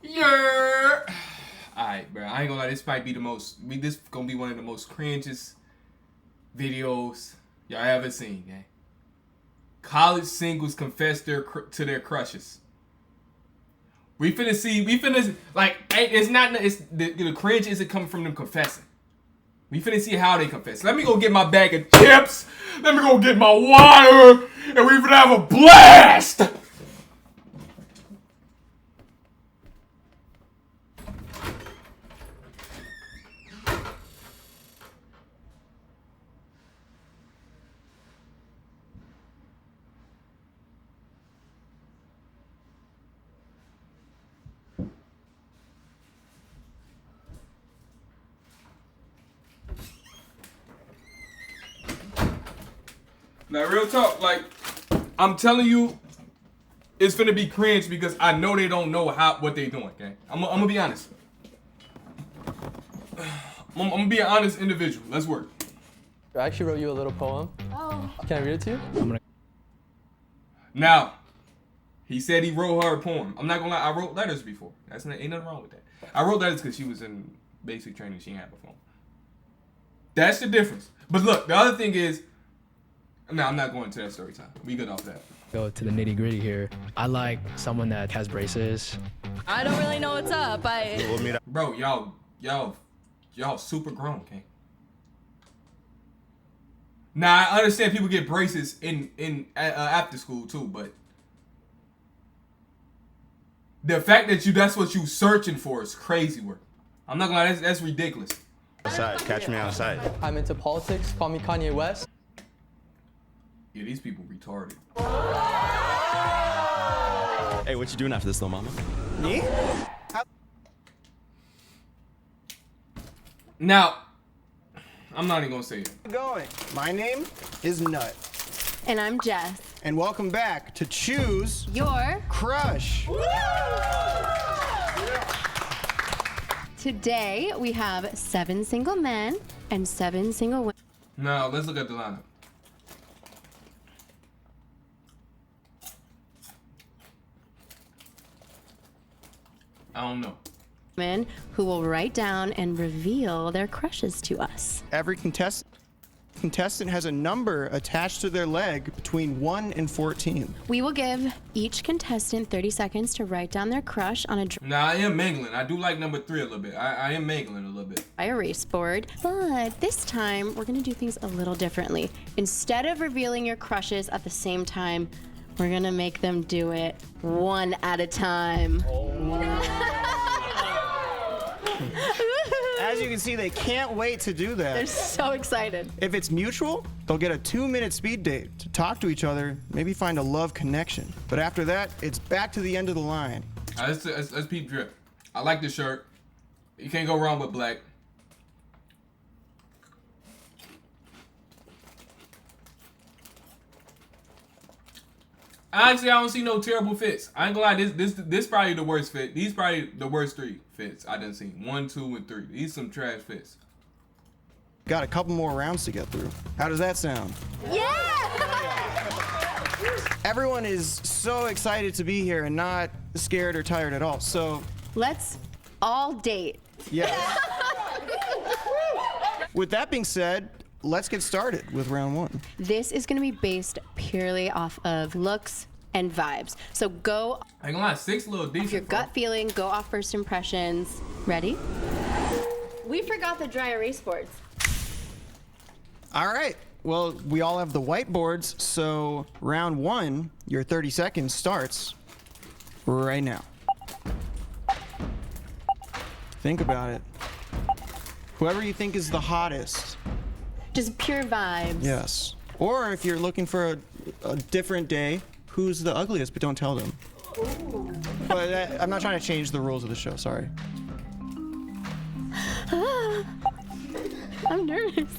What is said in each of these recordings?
Yeah. Alright, bro. I ain't gonna lie. This might be this gonna be one of the most cringiest videos y'all ever seen, gang. College singles confess to their crushes. We finna like, the cringe isn't coming from them confessing. We finna see how they confess. Let me go get my bag of chips. Let me go get my water. And we finna have a blast. Now, real talk, like, I'm telling you, it's finna be cringe because I know they don't know what they doing, okay? I'm gonna be honest. I'm gonna be an honest individual. Let's work. I actually wrote you a little poem. Oh. Can I read it to you? Now, he said he wrote her a poem. I'm not gonna lie, I wrote letters before. Ain't nothing wrong with that. I wrote letters because she was in basic training. She didn't have a phone. That's the difference. But look, the other thing is, no, I'm not going to that story time. We good off that. Go to the nitty gritty here. I like someone that has braces. I don't really know what's up. Bro, y'all super grown, okay? Now, I understand people get braces in after school too, but the fact that that's what you searching for is crazy work. I'm not gonna lie, that's ridiculous. Outside, catch me outside. I'm into politics. Call me Kanye West. Yeah, these people retarded. Hey, what you doing after this, little mama? Me? Now, I'm not even gonna say it. Going. My name is Nut. And I'm Jess. And welcome back to Choose Your Crush. Today we have 7 single men and 7 single women. Now, let's look at the lineup. I don't know. Who will write down and reveal their crushes to us. Every contestant has a number attached to their leg between 1 and 14. We will give each contestant 30 seconds to write down their crush on a Now, I am mangling. I do like number 3 a little bit. I am mangling a little bit. dry erase board, but this time we're gonna do things a little differently. Instead of revealing your crushes at the same time, we're gonna make them do it one at a time. As you can see, they can't wait to do They're that. so excited. If it's mutual, they'll get a 2-minute speed date to talk to each other, maybe find a love connection. But after that, it's back to the end of the line. Let's peep drip. I like this shirt. You can't go wrong with black. Honestly, I don't see no terrible fits. I ain't gonna lie, this probably the worst fit. These probably the worst 3 fits I done seen. 1, 2, and 3. These some trash fits. Got a couple more rounds to get through. How does that sound? Yeah! Everyone is so excited to be here and not scared or tired at all. So, Let's all date. yeah. With that being said, let's get started with round 1. This is gonna be based purely off of looks and vibes. So go I ain't gonna lie, 6 little decent. off your bro. gut feeling, go off first impressions. Ready? We forgot the dry erase boards. All right. Well, we all have the whiteboards, so round 1, your 30 seconds starts right now. Think about it. Whoever you think is the hottest. Just pure vibes. Yes. Or if you're looking for a different day, who's the ugliest, but don't tell them. But I'm not trying to change the rules of the show, sorry. I'm nervous.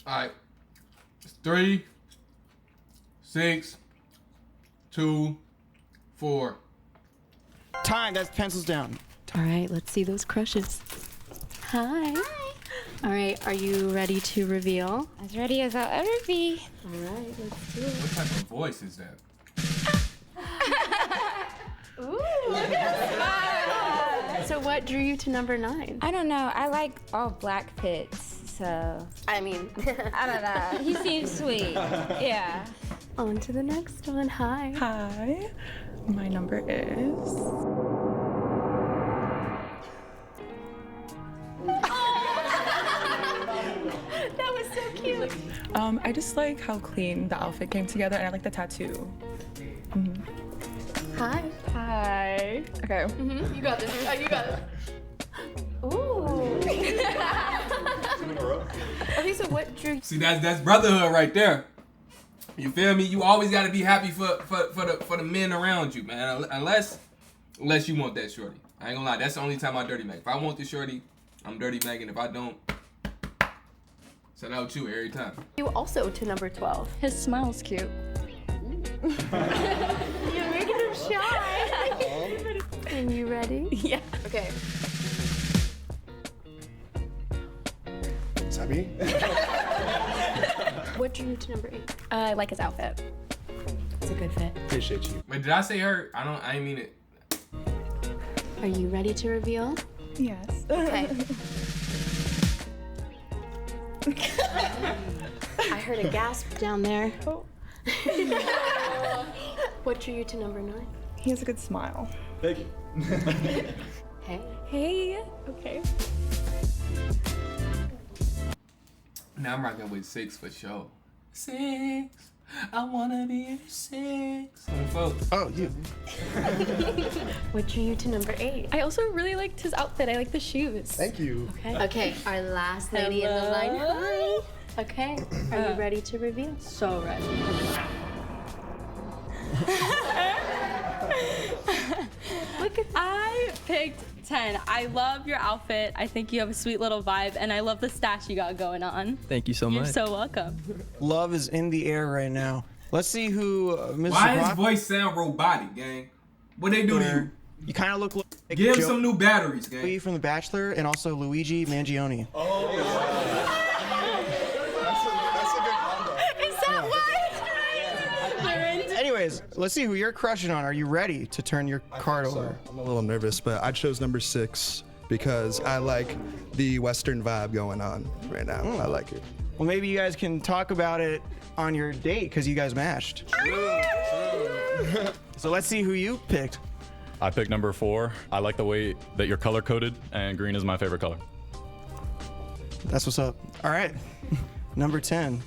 Alright. It's 3, 6, 2, 4. Time, that's pencils down. All right, let's see those crushes. Hi. All right, are you ready to reveal? As ready as I'll ever be. All right, let's do it. What type of voice is that? Ooh, look at that. So what drew you to number 9? I don't know. I like all black pits, so I mean, I don't know. He seems sweet. Yeah. on to the next one. Hi. Hi, my number is. That was so cute. I just like how clean the outfit came together, and I like the tattoo. Hi. Hi. Okay. You got this. Oh, you got it. Ooh. Okay, so what drew? See, that's brotherhood right there. You feel me? You always gotta be happy for the men around you, man. Unless you want that shorty. I ain't gonna lie. That's the only time I dirty mag. If I want the shorty, I'm dirty magging. If I don't, send out you every time. You also to number 12. His smile's cute. You're making him shy. And you ready? Yeah. Okay. Sabi? What drew you to number 8? I like his outfit. It's a good fit. Appreciate you. Wait, did I say her? I didn't mean it. Are you ready to reveal? Yes. Okay. I heard a gasp down there. Oh. What drew you to number 9? He has a good smile. Thank you. Hey. Hey. Okay. Now I'm rocking with 6 for sure. 6. I wanna be a 6. Folks. Oh, you. What drew you to number 8? I also really liked his outfit. I like the shoes. Thank you. Okay, our last lady in the line. Hi. Okay, are you ready to reveal? So ready. Look at I picked 10. I love your outfit. I think you have a sweet little vibe, and I love the stash you got going on. Thank you so You're much. so welcome. Love is in the air right now. Let's see who Mrs. Why his Brock- voice sound robotic, gang? What they do to you? You kind of look like Give him Joey some new batteries, gang. from The Bachelor and also Luigi Mangione. Oh, that's a good combo. Is that what? Anyways, let's see who you're crushing on. Are you ready to turn your card over? I'm a little nervous, but I chose number 6 because I like the Western vibe going on right now. I like it. Well, maybe you guys can talk about it on your date because you guys matched. So let's see who you picked. I picked number 4. I like the way that you're color coded, and green is my favorite color. That's what's up. All right, number 10.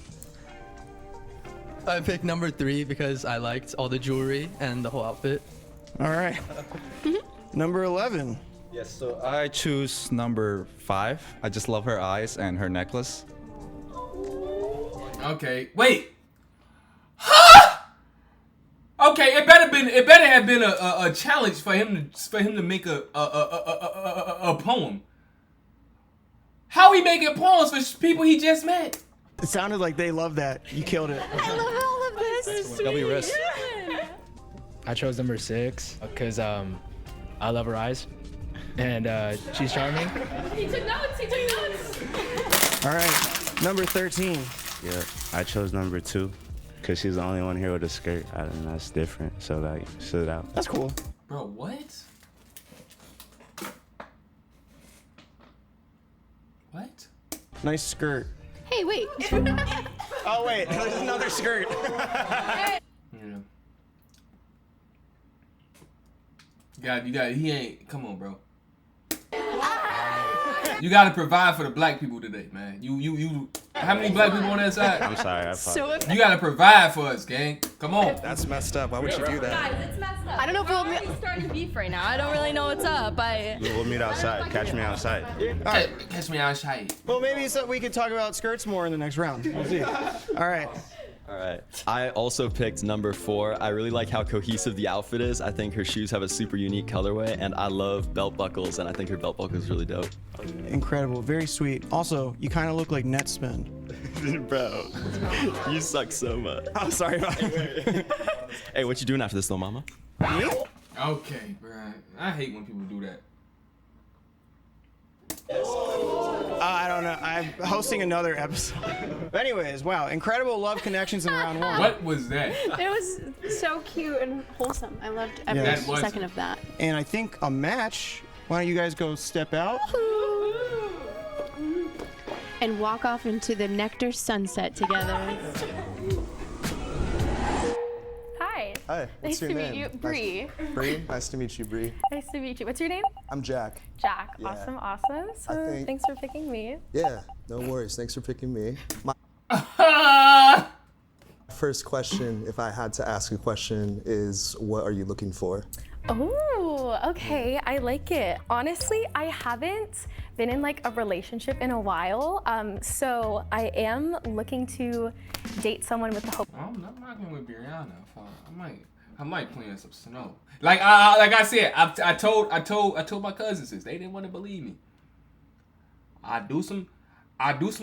I picked number 3 because I liked all the jewelry and the whole outfit. All right, number 11. Yes, so I choose number 5. I just love her eyes and her necklace. Okay, wait. Huh? Okay, it better have been a challenge for him to make a poem. How he making poems for people he just met? It sounded like they love that. You killed it. I love all of this. W wrist. I chose number 6 because I love her eyes, and she's charming. He took notes. He took notes. All right, number 13. Yeah, I chose number 2 because she's the only one here with a skirt, and that's different. So like, stood out. That's cool. Bro, what? What? Nice skirt. Hey, wait. Oh wait, there's another skirt. Yeah. You got. He ain't. Come on, bro. You gotta provide for the black people today, man. You. How many black people on that side? I'm sorry, I apologize. You gotta provide for us, gang. Come on. That's messed up. Why would you do that? Guys, it's messed up. I don't know if we'll- We're already starting beef right now. I don't really know what's up. We'll meet outside. Catch me outside. Catch me outside. Well, maybe so we could talk about skirts more in the next round. We'll see. All right. All right. I also picked number 4. I really like how cohesive the outfit is. I think her shoes have a super unique colorway, and I love belt buckles, and I think her belt buckle is really dope. Incredible. Very sweet. Also, you kind of look like Netspin. Bro, you suck so much. Oh, sorry. Hey, what you doing after this, little mama? Me? Okay, bro. I hate when people do that. I don't know. I'm hosting another episode. But anyways, wow, incredible love connections in round one. What was that? It was so cute and wholesome. I loved every Yes. second of that. And I think a match. Why don't you guys go step out? And walk off into the nectar sunset together. Hi. Hi. Nice to meet you, Bree. Bree. Nice to meet you, Bree. Nice to meet you. What's your name? I'm Jack. Jack. Yeah. Awesome, awesome. So think- thanks for picking me. Yeah. No worries. Thanks for picking me. My first question, if I had to ask a question, is what are you looking for? Oh, okay. I like it. Honestly, I haven't been in like a relationship in a while. So I am looking to date someone with the hope. I'm not rocking with Brianna. I might plan some snow. Like I said, I told my cousins this. They didn't want to believe me. I do some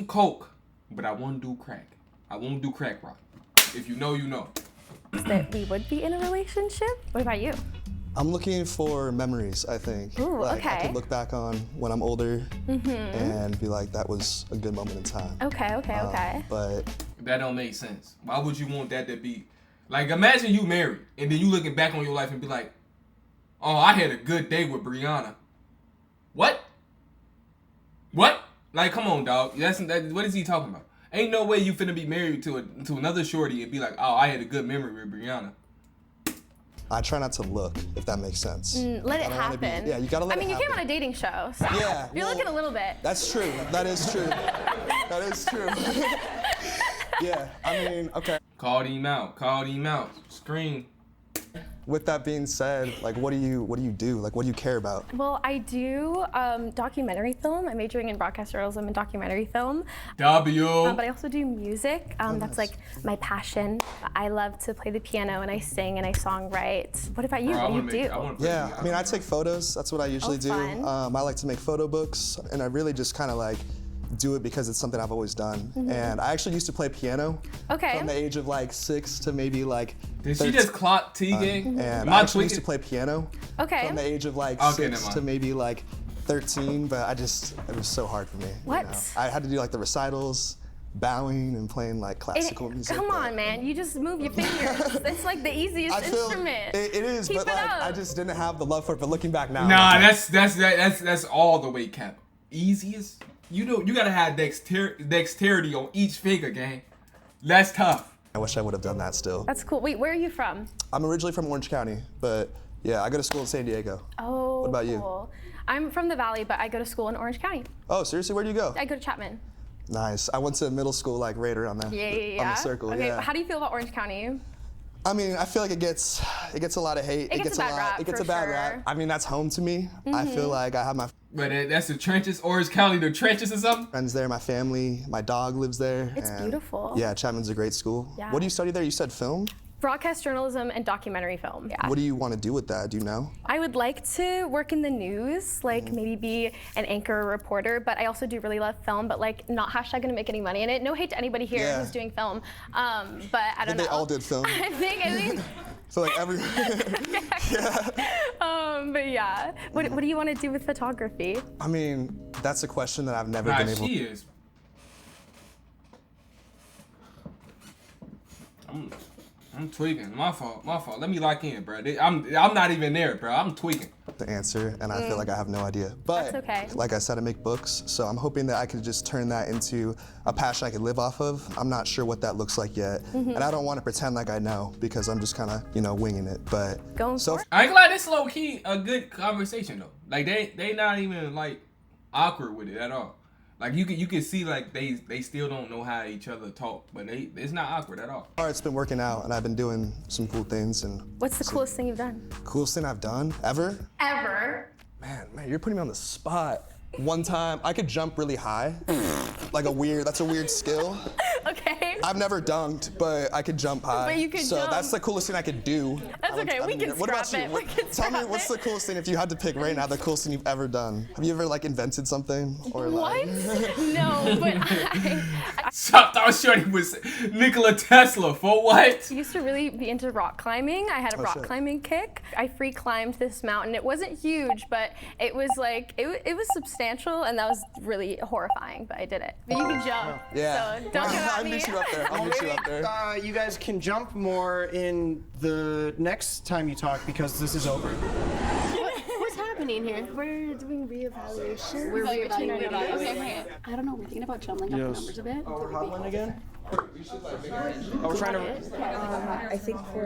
coke, but I won't do crack. I won't do crack rock. If you know, you know. That we would be in a relationship. What about you? I'm looking for memories, I think. Ooh, like I okay. could look back on when I'm older and be like, that was a good moment in time. Okay, okay. But That don't make sense. Why would you want that to be? Like, imagine you married and then you looking back on your life and be like, oh, I had a good day with Brianna. What? Like, come on, dog. What is he talking about? Ain't no way you finna be married to another shorty and be like, oh, I had a good memory with Brianna. I try not to look, if that makes sense. Let I it don't wanna be- happen. yeah, you gotta let I mean, it you came happen. on a dating show, so Yeah, you're well, looking a little bit. That's true. That is true. That is true. Yeah, I mean, okay. Called him out. Scream. With that being said, like, what do you do? Like, what do you care about? Well, I do documentary film. I'm majoring in broadcast journalism and documentary film. W. But I also do music. That's like my passion. I love to play the piano and I sing and I songwrite. What about you? Bro, What do you do? Yeah, I mean, I take photos. That's what I usually do. fun. I like to make photo books, and I really just kind of like do it because it's something I've always done. And I actually used to play piano Okay. from the age of like 6 to maybe like Did she 13. just clock T-Gang? And Am I I actually used to tweaking? play piano Okay. from the age of like Okay, never 6 mind. to maybe like 13, but it was so hard for me. you What? know? I had to do like the recitals, bowing and playing like classical music. Come but on, man. You just move your fingers. It's like the easiest I feel instrument. it is, Keep but it like up. I just didn't have the love for it. But looking back now, Nah, like, that's all the way cap. Easiest? You know, you gotta have dexterity on each finger, gang. That's tough. I wish I would have done that still. That's cool. Wait, where are you from? I'm originally from Orange County, but yeah, I go to school in San Diego. Oh, What about you? cool. I'm from the Valley, but I go to school in Orange County. Oh, seriously? Where do you go? I go to Chapman. Nice. I went to middle school like right around there. Yeah. On the circle. Okay, Yeah. how do you feel about Orange County? I mean, I feel like it gets a lot of hate. It gets a bad rap, It gets for a bad sure. rap. I mean, that's home to me. I feel like I have my But that's the trenches, Orange County, the trenches or something? friends there, my family, my dog lives there. It's and beautiful. Yeah, Chapman's a great school. Yeah. What do you study there? You said film? Broadcast journalism and documentary film. Yeah. What do you want to do with that? Do you know? I would like to work in the news, like maybe be an anchor or reporter, but I also do really love film, but like not hashtag gonna make any money in it. No hate to anybody here Yeah. who's doing film, but I I don't think know. they all did film. I think So like every but yeah. What do you want to do with photography? I mean, that's a question that I've never Nah, been able she is. I'm tweaking. My fault. Let me lock in, bro. I'm not even there, bro. I'm tweaking. to answer, and I feel like I have no idea. But That's okay. like I said, I make books, so I'm hoping that I could just turn that into a passion I could live off of. I'm not sure what that looks like yet, and I don't want to pretend like I know because I'm just kind of, winging it. But Going so for it. I ain't glad this low key a good conversation though. Like they not even like awkward with it at all. Like you can see like they still don't know how each other talk, but it's not awkward at all. far it's been working out, and I've been doing some cool things. And What's the coolest thing you've done? coolest thing I've done ever? Ever. Man, you're putting me on the spot. One time, I could jump really high. That's a weird skill. Okay. I've never dunked, but I could jump high. But you could so jump. that's the coolest thing I could do. That's okay, we can What about scrap you? it. We can Tell me scrap what's it. the coolest thing, if you had to pick right now, the coolest thing you've ever done. Have you ever invented something? Or What? No, but I So I thought Shorty was Nikola Tesla. For what? I used to really be into rock climbing. I had a rock climbing kick. I free climbed this mountain. It wasn't huge, but it was like, it was substantial, and that was really horrifying, but I did it. But you can jump, Yeah. so don't come at I'll me. meet you up there. I'll meet you up there. You guys can jump more in the next time you talk because this is over. What's happening here? We're doing reevaluation. We're reevaluating. Okay. I don't know. We're thinking about jumbling up the numbers a bit. Oh, we're huddling again? Oh, we're trying to. I think for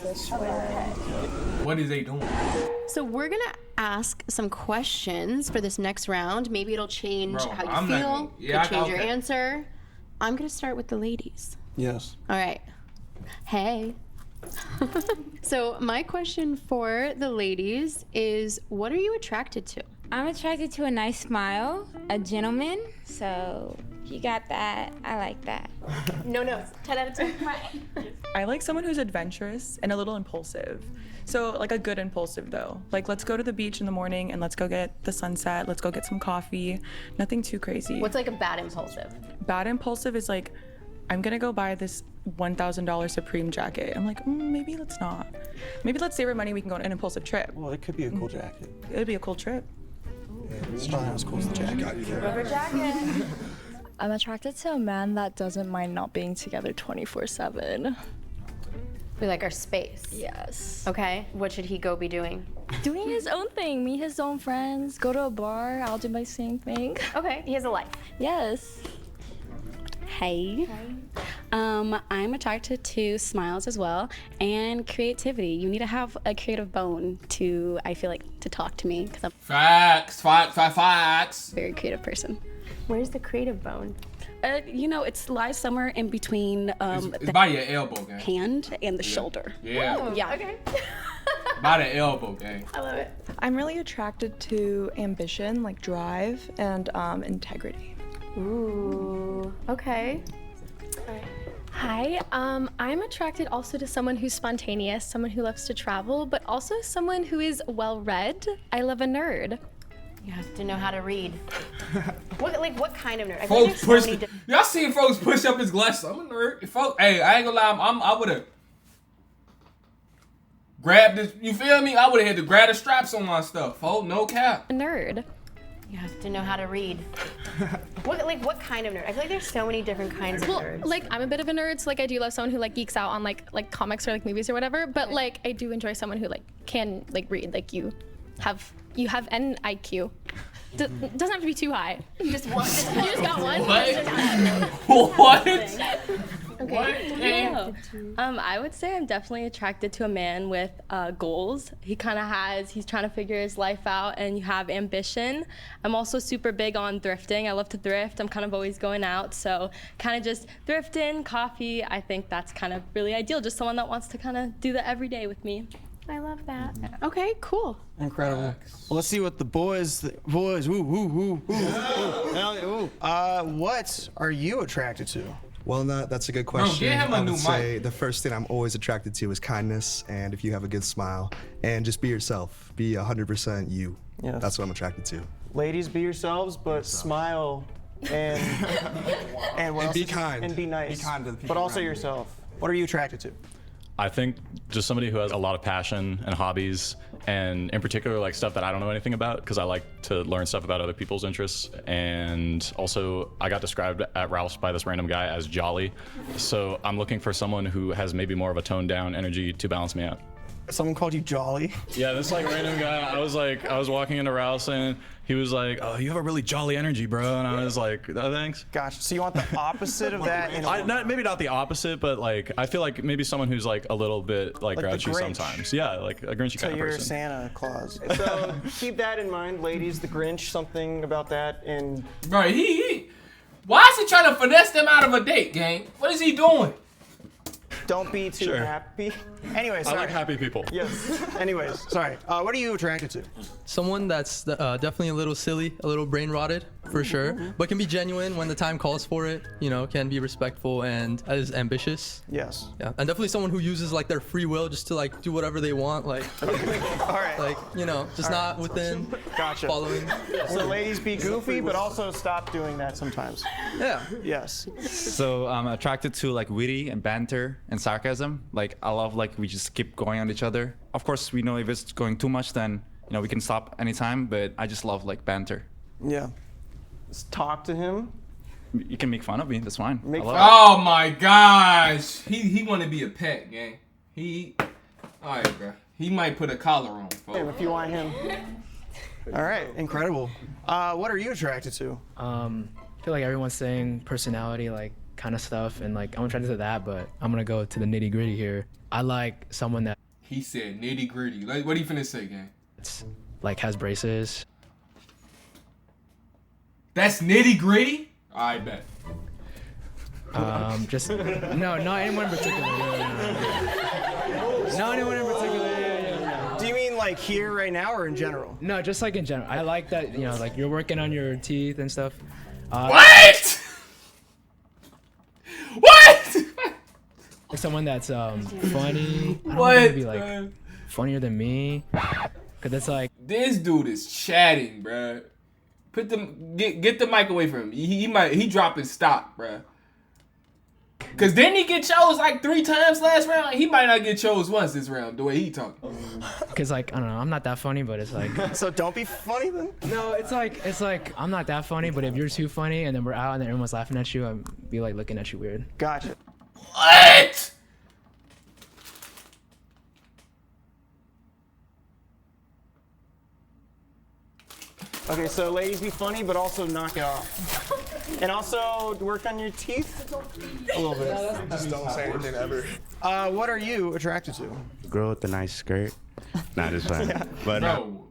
this one. What is they doing? So we're gonna ask some questions for this next round. Maybe it'll change Bro, how you I'm feel. not- yeah, Could change your okay. answer. I'm gonna start with the ladies. Yes. All right. Hey. So my question for the ladies is, what are you attracted to? I'm attracted to a nice smile, a gentleman. So if you got that, I like that. No notes. 10 out of 10. I like someone who's adventurous and a little impulsive. So like a good impulsive though. Like let's go to the beach in the morning and let's go get the sunset. Let's go get some coffee. Nothing too crazy. What's like a bad impulsive? Bad impulsive is like, I'm gonna go buy this $1,000 Supreme jacket. I'm like, maybe let's not. Maybe let's save our money. We can go on an impulsive trip. Well, it could be a cool jacket. It'd be a cool trip. It's probably not as cool as the jacket. Rubber jacket. I'm attracted to a man that doesn't mind not being together 24/7. We like our space. Yes. Okay. What should he go be doing? Doing his own thing, meet his own friends, go to a bar, I'll do my same thing. Okay. He has a life. Yes. Hey. I'm attracted to smiles as well and creativity. You need to have a creative bone to, I feel like, to talk to me because I'm Facts. a very creative person. Where's the creative bone? You know, it lies somewhere in between It's the by your elbow, gang. hand and the shoulder. Yeah. Ooh, Yeah. Okay. By the elbow, gang. I love it. I'm really attracted to ambition, like drive and integrity. Ooh. Okay. Hi, I'm attracted also to someone who's spontaneous, someone who loves to travel, but also someone who is well-read. I love a nerd. You have to know how to read. What kind of nerd? I think Folks there's so push. many different- Y'all seen folks push up his glasses? I'm a nerd. Folks, hey, I ain't gonna lie. I would've grabbed this. You feel me? I would've had to grab the straps on my stuff. Folks, no cap. A nerd. You have to know how to read. What kind of nerd? I feel like there's so many different kinds of nerds. Like I'm a bit of a nerd, so like I do love someone who like geeks out on like comics or like movies or whatever. But like I do enjoy someone who like can like read. Like you have an IQ. Doesn't have to be too high. Just one. You just got one. What? Okay. I would say I'm definitely attracted to a man with goals. He's trying to figure his life out, and you have ambition. I'm also super big on thrifting. I love to thrift. I'm kind of always going out, so kind of just thrifting, coffee. I think that's kind of really ideal. Just someone that wants to kind of do that every day with me. I love that. Okay, cool. Incredible. Well, let's see what the boys, what are you attracted to? Well, that's a good question. get him a I new would say the first thing I'm always attracted to is kindness, and if you have a good smile, and just be yourself. Be 100% you. Yes. That's what I'm attracted to. Ladies, be yourselves, but smile and what And else be is- kind. and be nice. Be kind to the people but also around you. yourself. What are you attracted to? I think just somebody who has a lot of passion and hobbies, and in particular like stuff that I don't know anything about, because I like to learn stuff about other people's interests. And also I got described at Ralph's by this random guy as jolly, so I'm looking for someone who has maybe more of a toned down energy to balance me out. Someone called you jolly? Yeah, this like random guy. I was walking into Ralph's and he was like, "Oh, you have a really jolly energy, bro." And I was like, "Oh, thanks." Gotcha. So you want the opposite of that? Maybe not the opposite, but like I feel like maybe someone who's like a little bit like Like the grouchy Grinch. sometimes. Yeah, like a Grinchy So kind of you're person. Santa Claus. So keep that in mind, ladies. The Grinch, something about that, and Bro, why is he trying to finesse them out of a date, gang? What is he doing? Don't be too Sure. happy. Anyway, I sorry. like happy people. Yes. Anyways, sorry. What are you attracted to? Someone that's definitely a little silly, a little brain rotted, for sure, but can be genuine when the time calls for it. You know, can be respectful and is ambitious. Yes. Yeah, and definitely someone who uses like their free will just to like do whatever they want. Like, All right. like you know, just not within Gotcha. following. So ladies, be goofy, but also stop doing that sometimes. Yeah. Yes. So I'm attracted to like witty and banter and sarcasm. Like I love like we just keep going on each other. Of course, we know if it's going too much, then you know we can stop anytime. But I just love like banter. Yeah. Just talk to him. You can make fun of me. That's fine. Make I love Oh my gosh. He want to be a pet, gang. All right, bro. He might put a collar on. Him if you want him. All right. Incredible. What are you attracted to? I feel like everyone's saying personality, like kind of stuff, and like I'm attracted to that, but I'm gonna go to the nitty gritty here. I like someone that He said nitty gritty. Like, what are you finna say, gang? like has braces. That's nitty gritty? I bet. Just no, not anyone in particular. No, not anyone in particular. Do you mean like here right now or in general? No, just like in general. I like that, you know, like you're working on your teeth and stuff. What? What? Like someone that's funny. I don't What? want to be like funnier than me, cause it's like This dude is chatting, bruh. Get the mic away from him. He dropping stock, bruh. Cause didn't he get chose like 3 times last round? He might not get chose once this round, the way he talking. cause like I don't know, I'm not that funny, but it's like So don't be funny then? no, it's like I'm not that funny, but if you're too funny and then we're out and then everyone's laughing at you, I'd be like looking at you weird. Gotcha. What? Okay, so ladies, be funny, but also knock it off. And also work on your teeth a little bit. Just don't say anything ever. What are you attracted to? Girl with a nice skirt. Nah, just fine. Yeah. But Bro.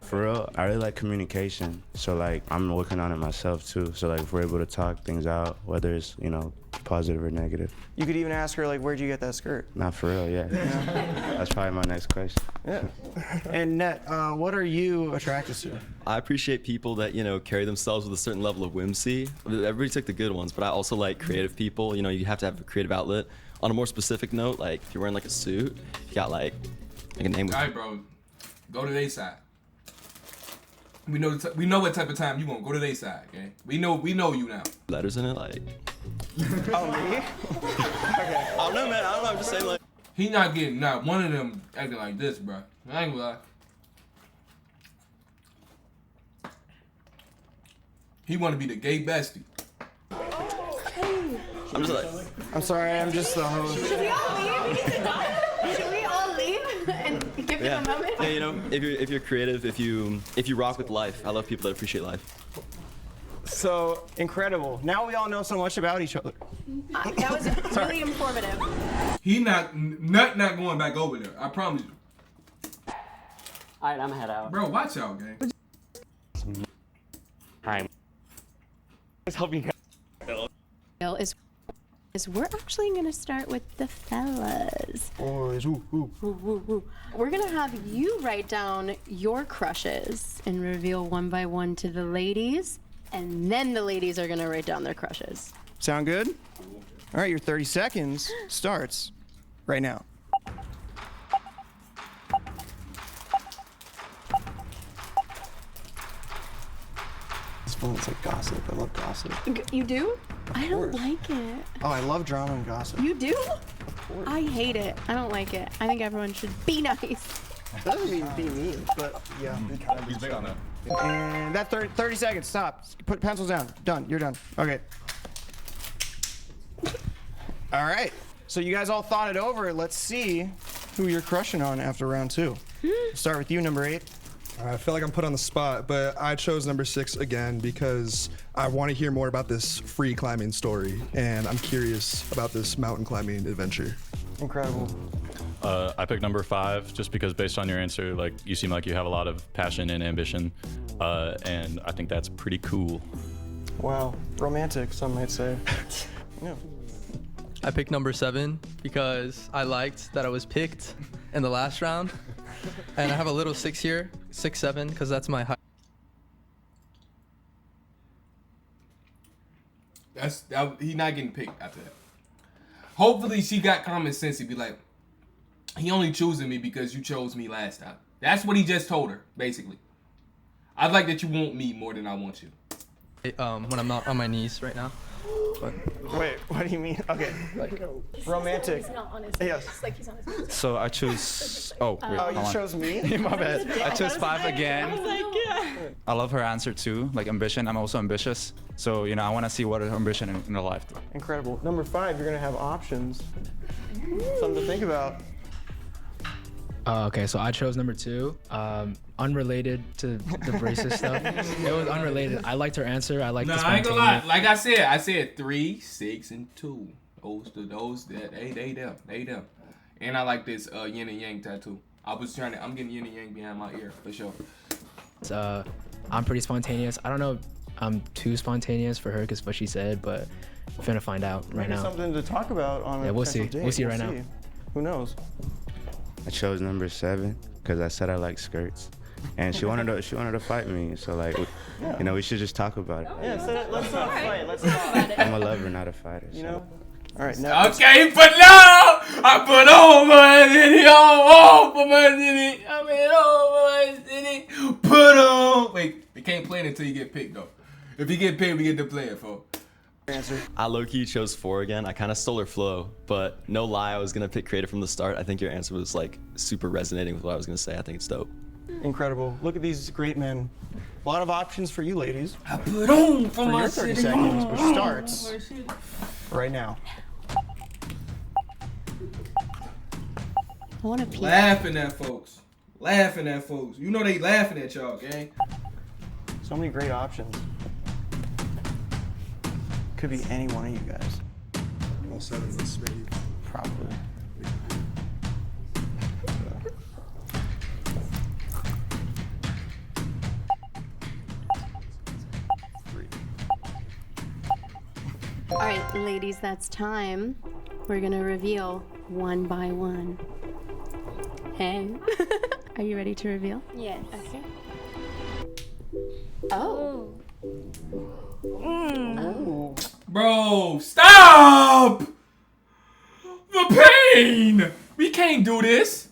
for real, I really like communication. So like, I'm working on it myself too. So like, if we're able to talk things out, whether it's positive or negative. You could even ask her like, where'd you get that skirt? Not for real, yeah. That's probably my next question. Yeah. And Net, what are you attracted to? I appreciate people that, carry themselves with a certain level of whimsy. Everybody took the good ones, but I also like creative people. You have to have a creative outlet. On a more specific note, like if you're wearing like a suit, you got like a name. All right, bro. Go to their side. We know what type of time you want. Go to their side, okay? We know you now. Letters in it, like. Oh, me? Okay. I don't know, man. I don't know. I'm just saying, like. He not getting not one of them acting like this, bro. I ain't gonna lie. He want to be the gay bestie. I'm just like. I'm sorry, I'm just the host. Should we all leave? Should we all leave and give him a moment? Yeah, if you're creative, if you rock with life, I love people that appreciate life. So incredible. Now we all know so much about each other. That was really informative. He not going back over there. I promise you. All right, I'm gonna head out. Bro, watch out, gang. Hi. Let's help you. Is we're actually gonna start with the fellas. Boys, We're gonna have you write down your crushes and reveal one by one to the ladies, and then the ladies are gonna write down their crushes. Sound good? All right, your 30 seconds starts right now. This phone's like gossip. I love gossip. You do? I don't like it. Oh, I love drama and gossip. You do? I hate it. I don't like it. I think everyone should be nice. Doesn't mean be mean, but yeah. He's big on that. And that 30 seconds. Stop. Put pencils down. Done. You're done. Okay. All right. So you guys all thought it over. Let's see who you're crushing on after round 2. Start with you, number 8. I feel like I'm put on the spot, but I chose number 6 again because I want to hear more about this free climbing story, and I'm curious about this mountain climbing adventure. Incredible. I picked number 5 just because based on your answer, like you seem like you have a lot of passion and ambition, and I think that's pretty cool. Wow. Romantic, some might say. Yeah. I picked number 7 because I liked that I was picked in the last round. And I have a little 6 here, 6'7", because that's my height. He's not getting picked after that. Hopefully she got common sense to be like, he only choosing me because you chose me last time. That's what he just told her, basically. I like that you want me more than I want you. When I'm not on my knees right now. But Wait, what do you mean? Okay. Romantic. He's not on his Yes. It's like he's on his knees. So I choose. Oh, wait, Oh, hold you on. chose me? My bad. I chose 5 again. I love her answer too, like ambition. I'm also ambitious. So, I want to see what her ambition in her life. Incredible. Number 5, you're going to have options. Something to think about. Okay, so I chose number 2. Unrelated to the braces stuff. It was unrelated. I liked her answer. I liked the I ain't gonna lie. spontaneous. Like I said 3, 6, and 2. They them. And I like this yin and yang tattoo. I'm getting yin and yang behind my ear for sure. I'm pretty spontaneous. I don't know if I'm too spontaneous for her because what she said, but we're finna find out right Maybe now. something to talk about on a We'll see. potential date. We'll see right now. Who knows? I chose number 7 because I said I like skirts, and she wanted to fight me. So like, we should just talk about it. Yeah, so let's not fight. Let's talk. I'm a lover, not a fighter. So. You know? All right, now. Okay, but now I put on my city, over my city. I mean, over my city. Put on. Wait, you can't play it until you get picked, though. If you get picked, we get to play it, folks. Answer. I low-key chose 4 again. I kind of stole her flow, but no lie, I was gonna pick creative from the start. I think your answer was like super resonating with what I was gonna say. I think it's dope. Incredible. Look at these great men. A lot of options for you ladies. I put on for my your 30 city. seconds, which starts right now. I want to pee. Laughing at folks. You know they laughing at y'all, gang. So many great options. Could be any one of you guys. All 7 of us, maybe. Probably. All right, ladies, that's time. We're gonna reveal one by one. Hey, are you ready to reveal? Yes. Okay. Oh. Bro, stop! The pain! We can't do this.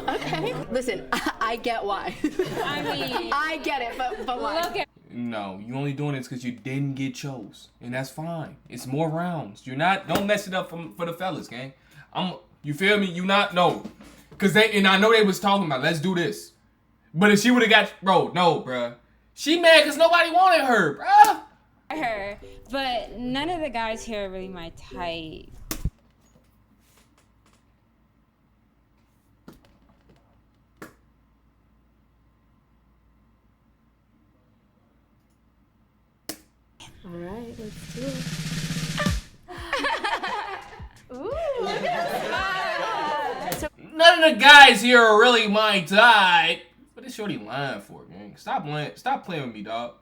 Okay. Listen, I get why. I mean, I get it, but why? look at No, you only doing this because you didn't get chose, and that's fine. It's more rounds. Don't mess it up for the fellas, gang. You feel me? Cause and I know they was talking about let's do this, but if she would have got, bruh. She mad because nobody wanted her, bruh. her, but none of the guys here are really my type. All right, let's do it. Ooh, look at that. None of the guys here are really my type. What is Shorty lying for, gang? Stop playing with me, dog.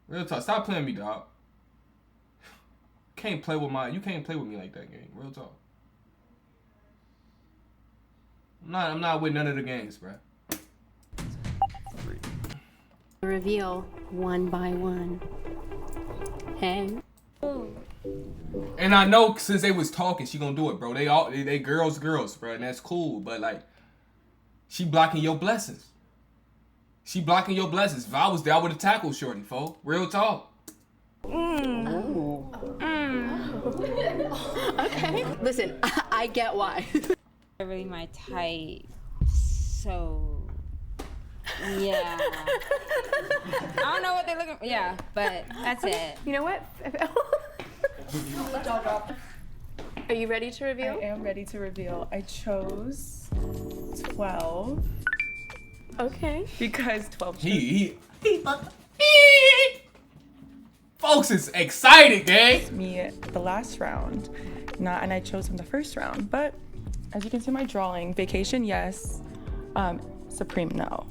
Real talk. Stop playing with me, dog. You can't play with me like that, gang. Real talk. I'm not with none of the games, bruh. Reveal one by one. Hey. And I know since they was talking, she gonna do it, bro. They girls, bro, and that's cool. But like, she blocking your blessings. If I was there, I would have tackled Shorty, fo. Real talk. Okay. Listen, I get why. They're really my type, so yeah. I don't know what they're looking for. Yeah, but that's it. You know what? Are you ready to reveal? I am ready to reveal. I chose 12. Okay. Because 12. He folks is excited, gang. Me the last round, and I chose him the first round. But as you can see, my drawing, vacation, yes. Supreme, no.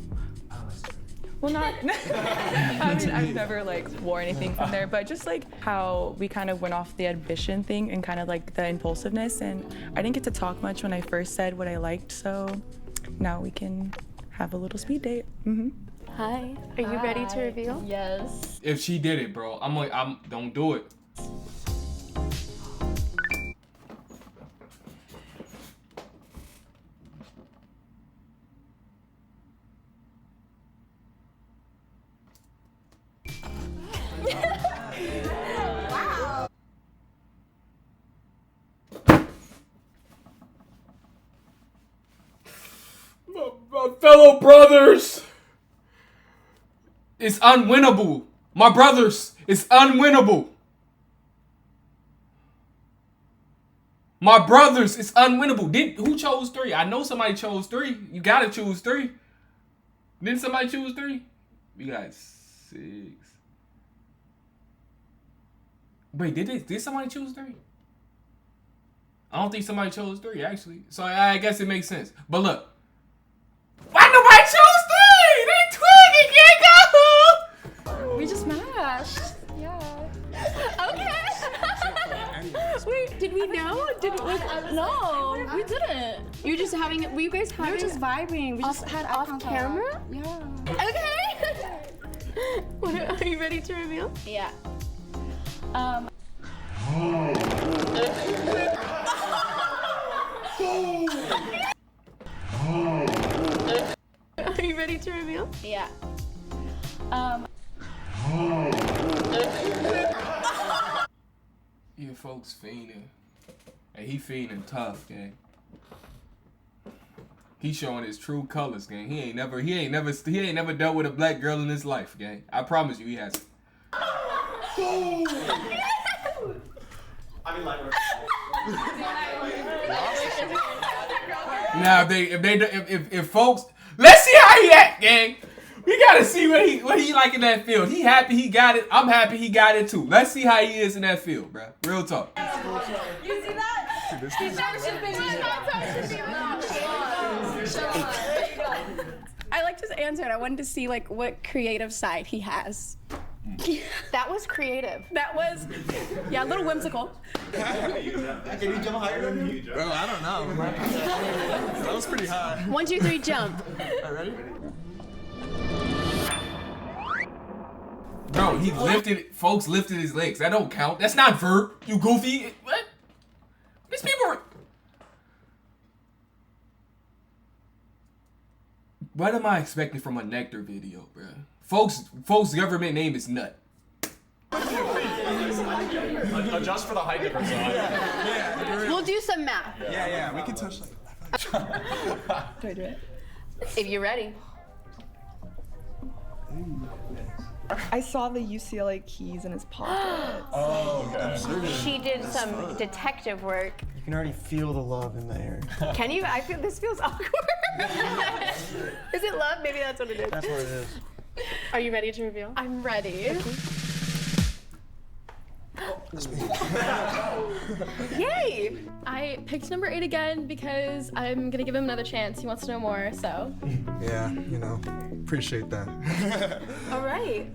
Well, not. I mean, I've never like wore anything from there, but just like how we kind of went off the ambition thing and kind of like the impulsiveness, and I didn't get to talk much when I first said what I liked, so now we can have a little speed date. Hi. Are you ready to reveal? Yes. If she did it, bro, I'm don't do it. My fellow brothers, it's unwinnable. My brothers, it's unwinnable. My brothers, it's unwinnable. Who chose 3? I know somebody chose 3. You gotta choose 3. Didn't somebody choose 3? We got 6. Wait, did somebody choose 3? I don't think somebody chose 3 actually. So I guess it makes sense. But look, why nobody chose 3? They twinning, We just matched. Yeah. Okay. Wait, did we know? No, we didn't. You just having? Were you guys We having? were just vibing. We just had eye off contact. camera. Yeah. Okay. Are you ready to reveal? Yeah. Are you ready to reveal? Yeah. Yeah, folks fiending. Hey, he fiending tough, gang. He showing his true colors, gang. He ain't never dealt with a black girl in his life, gang. I promise you, he hasn't. Now, if folks, let's see how he act, gang. We gotta see what he like in that field. He happy he got it. I'm happy he got it too. Let's see how he is in that field, bro. Real talk. You see that? I liked his answer, and I wanted to see like what creative side he has. That was creative. That was, yeah, a little whimsical. Can you jump higher than me? Bro, I don't know. That was pretty high. 1, 2, 3, jump. All right, ready? Bro, folks lifted his legs. That don't count. That's not vert, you goofy. What? These people are... What am I expecting from a NECTAR video, bro? Folks' government name is Nut. Adjust for the height difference. We'll do some math. Yeah, we can touch like. Do I do it? If you're ready. I saw the UCLA keys in his pocket. Oh, okay. She did some detective work. You can already feel the love in the air. Can you? I feel this feels awkward. Is it love? Maybe that's what it is. That's what it is. Are you ready to reveal? I'm ready. Yay! I picked number 8 again because I'm gonna give him another chance. He wants to know more, so. Yeah, appreciate that. All right.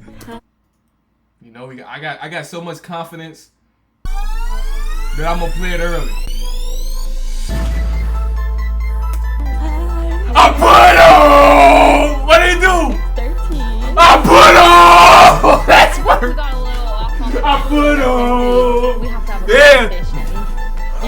You know, I got so much confidence that I'm gonna play it early. I put on! What did he do? 13. I put on! That's work! We got a little off on the I put on! We have to have a Yeah! conversation.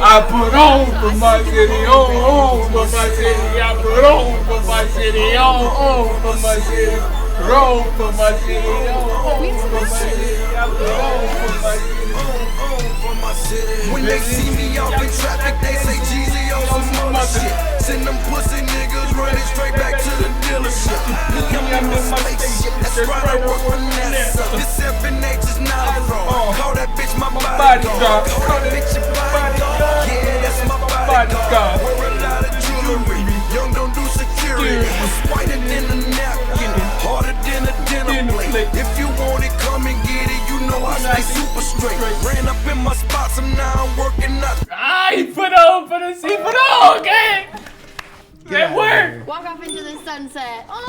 I put on for my city, on for my city. I put on for my city, on for my city. Roll for my city, on for my city. I put on for my city, on for my city. When they see me out in traffic, they say Jeezy on some other shit. Send them pussy niggas running straight back to the dealership. I'm in my spaceship, that's right, I work for NASA. This 7H is not a fraud. Call that bitch my bodyguard. Call that bitch your bodyguard. Yeah, that's my bodyguard. Wear a lot of jewelry. Young don't do security. Whiter than a napkin, harder than a dinner plate. If you want it, come and get it. You know I stay super straight. Ran up in my spots, and now I'm working up. He put on, gang. That work. Walk off into the sunset. Oh!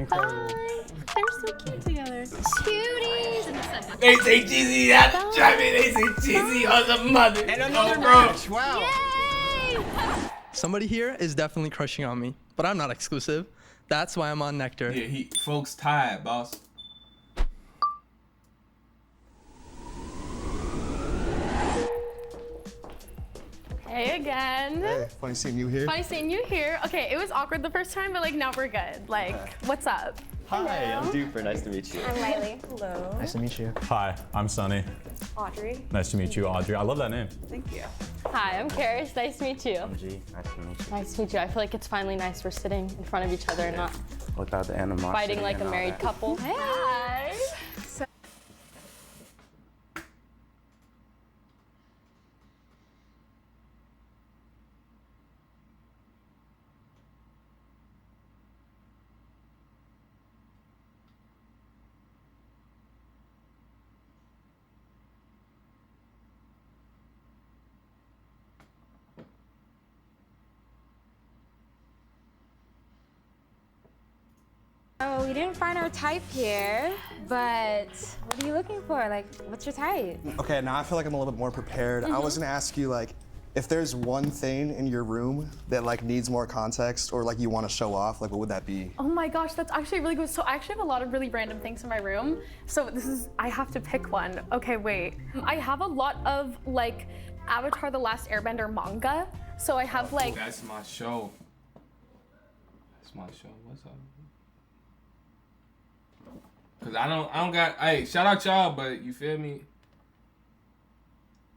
Bye. They're so cute together. Cuties. They say cheesy out of Germany. They say cheesy on the mother. And another bro. match. Wow. Somebody here is definitely crushing on me, but I'm not exclusive. That's why I'm on Nectar. Yeah, folks tired, boss. Hey again. Hey, funny seeing you here. Funny seeing you here. Okay, it was awkward the first time, but like now we're good. Like, what's up? Hi, I'm Duper. Nice to meet you. I'm Riley. Hello. Nice to meet you. Hi, I'm Sunny. Audrey. Nice to meet you, Audrey. I love that name. Thank you. Hi, I'm Karis. Nice to meet you. I'm G. Nice to meet you. Nice to meet you. I feel like it's finally nice we're sitting in front of each other and not Without the animosity. fighting like and a all married that. couple. Hi. Oh, we didn't find our type here, but what are you looking for? Like, what's your type? Okay, now I feel like I'm a little bit more prepared. I was gonna ask you like, if there's one thing in your room that like needs more context or like you want to show off, like what would that be? Oh my gosh, that's actually really good. So I actually have a lot of really random things in my room. So I have to pick one. Okay, wait. I have a lot of like Avatar: The Last Airbender manga. So I have like. That's my show. That's my show. What's up? Cause I don't got. Hey, shout out y'all, but you feel me?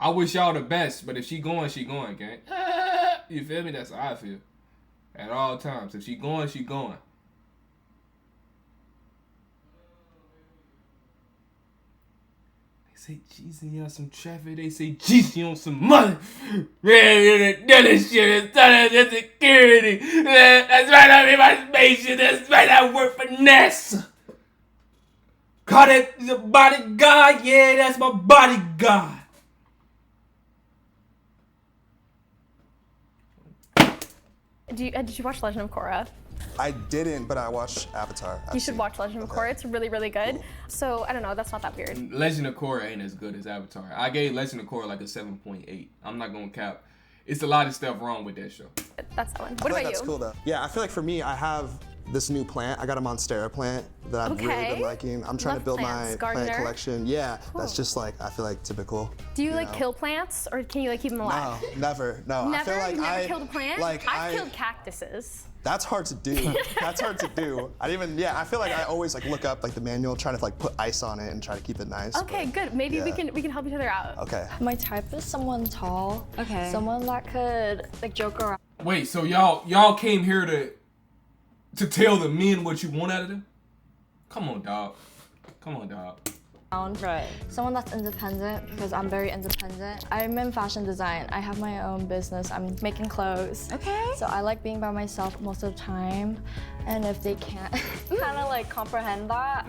I wish y'all the best, but if she going, gang. You feel me? That's how I feel. At all times. If she going, she going. They say Jeezy on some traffic. They say Jeezy on some money. Man, that shit is done as security. That's right, I'm in my spaceship. That's right, I work for NASA. Call it the bodyguard. Yeah, that's my bodyguard. Did you watch Legend of Korra? I didn't, but I watched Avatar. You should watch Legend of Korra. It's really, really good. So I don't know. That's not that weird. Legend of Korra ain't as good as Avatar. I gave Legend of Korra like a 7.8. I'm not gonna cap. It's a lot of stuff wrong with that show. That's that one. I What feel like about that's you? cool though. Yeah, I feel like for me, I have this new plant. I got a Monstera plant that I've really Okay. been liking. I'm trying Love to build plants. my Gardener? plant collection. Yeah, that's just like, I feel like typical. Do you like know? kill plants, or can you like keep them alive? No, never. No, Never? I feel like You've never I killed a plant? Like I've killed cactuses. That's hard to do. That's hard to do. I feel like I always like look up like the manual, trying to like put ice on it and try to keep it nice. Okay, good. Maybe we yeah. can help each other out. Okay. My type is someone tall. Okay. Someone that could like joke around. Wait, so y'all came here to tell the men what you want out of them? Come on, dog. Come on, dog. Right. Someone that's independent because I'm very independent. I'm in fashion design. I have my own business. I'm making clothes. Okay. So I like being by myself most of the time. And if they can't kind of like comprehend that,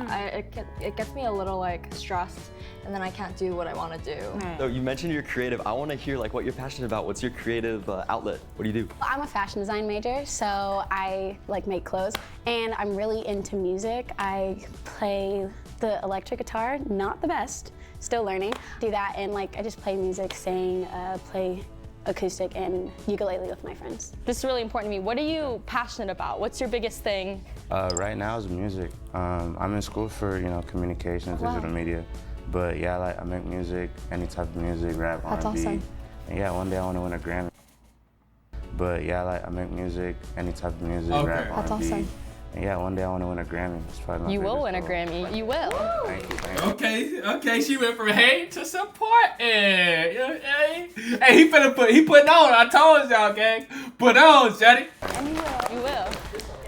it gets me a little like stressed. And then I can't do what I want to do. So you mentioned you're creative. I want to hear like what you're passionate about. What's your creative outlet? What do you do? I'm a fashion design major, so I like make clothes, and I'm really into music. I play the electric guitar, not the best, still learning. Do that, and like I just play music, sing, play acoustic and ukulele with my friends. This is really important to me. What are you passionate about? What's your biggest thing? Right now is music. I'm in school for communications, Wow. digital media. But yeah, like I make music, any type of music, rap, That's R&B. awesome. And yeah, one day I want to win a Grammy. But yeah, like I make music, any type of music, Okay. rap, That's R&B. awesome. And yeah, one day I want to win a Grammy. It's probably my You will biggest win a goal. Grammy. You will. Thank you, thank you. Okay, she went from hate to support. Hey, he putting on. I told y'all, gang. Put on, Shuddy. You will.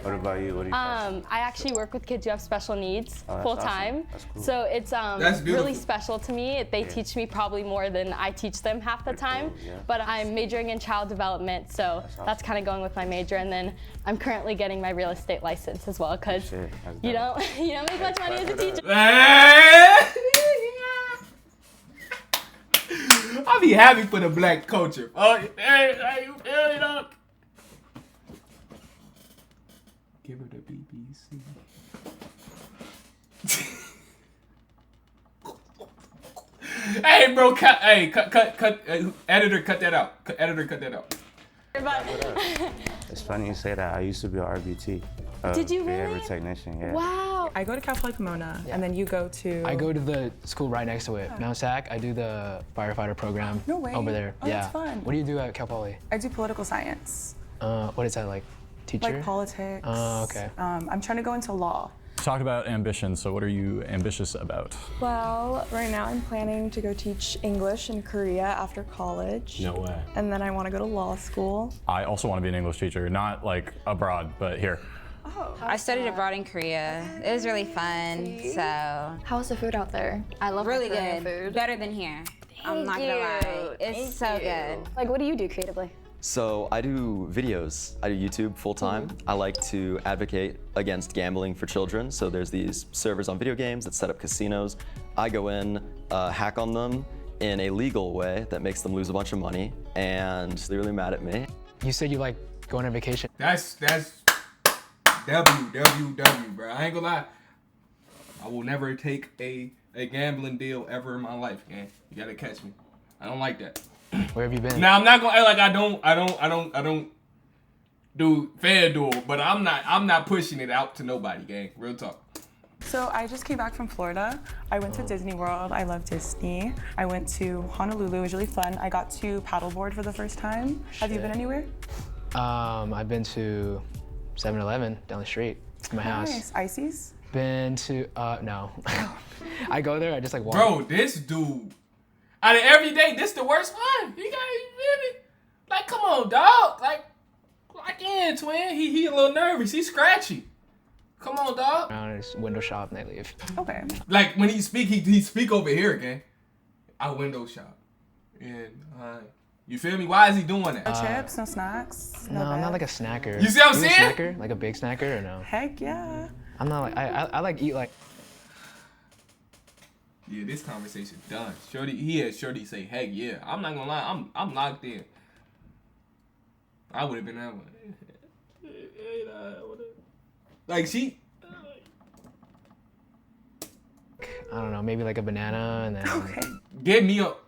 What about you? What do you I actually work with kids who have special needs Oh, that's full awesome. time. That's cool. So it's That's really beautiful. special to me. They teach me probably more than I teach them half the time. yeah. But I'm majoring in child development, so that's kind of going with my major. And then I'm currently getting my real estate license as well, because Shit, that's you dope. don't make much money as a teacher. I'll be happy for the black culture. Oh, hey, you feel it up? Give her the BBC. Hey, bro, cut. Editor, cut that out. Editor, cut that out. It's funny you say that. I used to be an RBT. Did you behavior really? technician, yeah. Wow. I go to Cal Poly Pomona, and then you go to. I go to the school right next to it, Mount Sac. I do the firefighter program. No way. Over there. Oh, yeah. that's fun. What do you do at Cal Poly? I do political science. What is that like? Teacher? Like politics. Oh, okay. I'm trying to go into law. Talk about ambition. So what are you ambitious about? Well, right now I'm planning to go teach English in Korea after college. No way. And then I want to go to law school. I also want to be an English teacher, not like abroad, but here. I studied abroad in Korea. It was really fun. So. How's the food out there? I love really Korean good. food. Better than here. I'm not gonna lie. It's so good. Like, what do you do creatively? So I do videos. I do YouTube full time. I like to advocate against gambling for children. So there's these servers on video games that set up casinos. I go in, hack on them in a legal way that makes them lose a bunch of money, and they're really mad at me. You said you like going on vacation. That's WWW, bro. I ain't gonna lie. I will never take a gambling deal ever in my life, gang. You gotta catch me. I don't like that. Where have you been? Now I'm not gonna act like I don't do FanDuel, but I'm not pushing it out to nobody, gang. Real talk. So I just came back from Florida. I went to Disney World. I love Disney. I went to Honolulu. It was really fun. I got to paddleboard for the first time. Have you been anywhere? I've been to 7-Eleven down the street from my house. Nice. Icy's? Been to no. I go there. I just like walk. Bro, this dude. Out of every day, this the worst one. You feel me? Like, come on, dog. Like, lock in, twin. He a little nervous. He's scratchy. Come on, dog. Around his window shop and they leave. Okay. Like when he speak over here again. I window shop. And you feel me? Why is he doing that? No chips, no snacks. No, I'm not like a snacker. You see what I'm You a saying? snacker? Like a big snacker or no? Heck yeah. I'm not like I like eat like. Yeah, this conversation done. He had Shorty say, heck yeah. I'm not gonna lie, I'm locked in. I would have been that one. Like she I don't know, maybe like a banana and then. Okay. Get me up.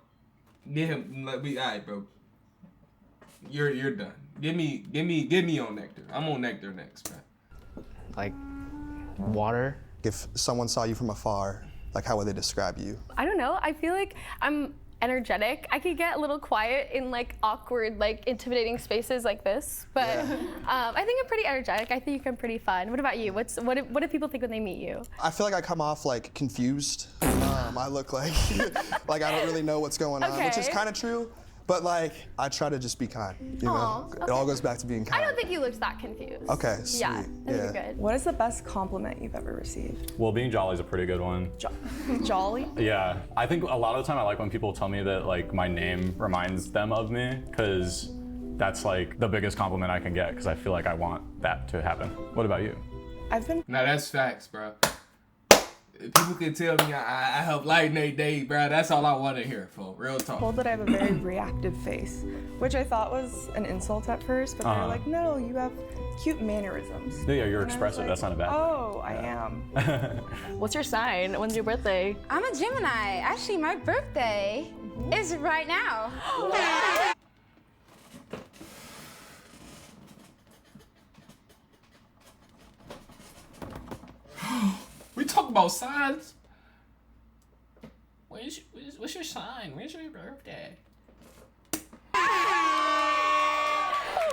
Get him. Alright, bro. You're done. Get me on NECTAR. I'm on NECTAR next, bro. Like water. If someone saw you from afar, like how would they describe you? I don't know. I feel like I'm energetic. I could get a little quiet in like awkward, like intimidating spaces like this. But I think I'm pretty energetic. I think I'm pretty fun. What about you? What do people think when they meet you? I feel like I come off like confused. I look like like I don't really know what's going on, which is kind of true. But like, I try to just be kind. You know, it all goes back to being kind. I don't think you looked that confused. Okay, sweet. Yeah, I think you're good. What is the best compliment you've ever received? Well, being jolly is a pretty good one. Jolly? Yeah, I think a lot of the time I like when people tell me that like my name reminds them of me, because that's like the biggest compliment I can get, because I feel like I want that to happen. What about you? Nah, that's facts, bro. People can tell me I help lighten their day, bro. That's all I want to hear, for real talk. Told that I have a very reactive face, which I thought was an insult at first, but they're like, no, you have cute mannerisms. Yeah, you're And I was expressive. like, That's not a bad thing. Oh, I am. What's your sign? When's your birthday? I'm a Gemini. Actually, my birthday is right now. We talk about signs. What's your sign? Where's your birthday?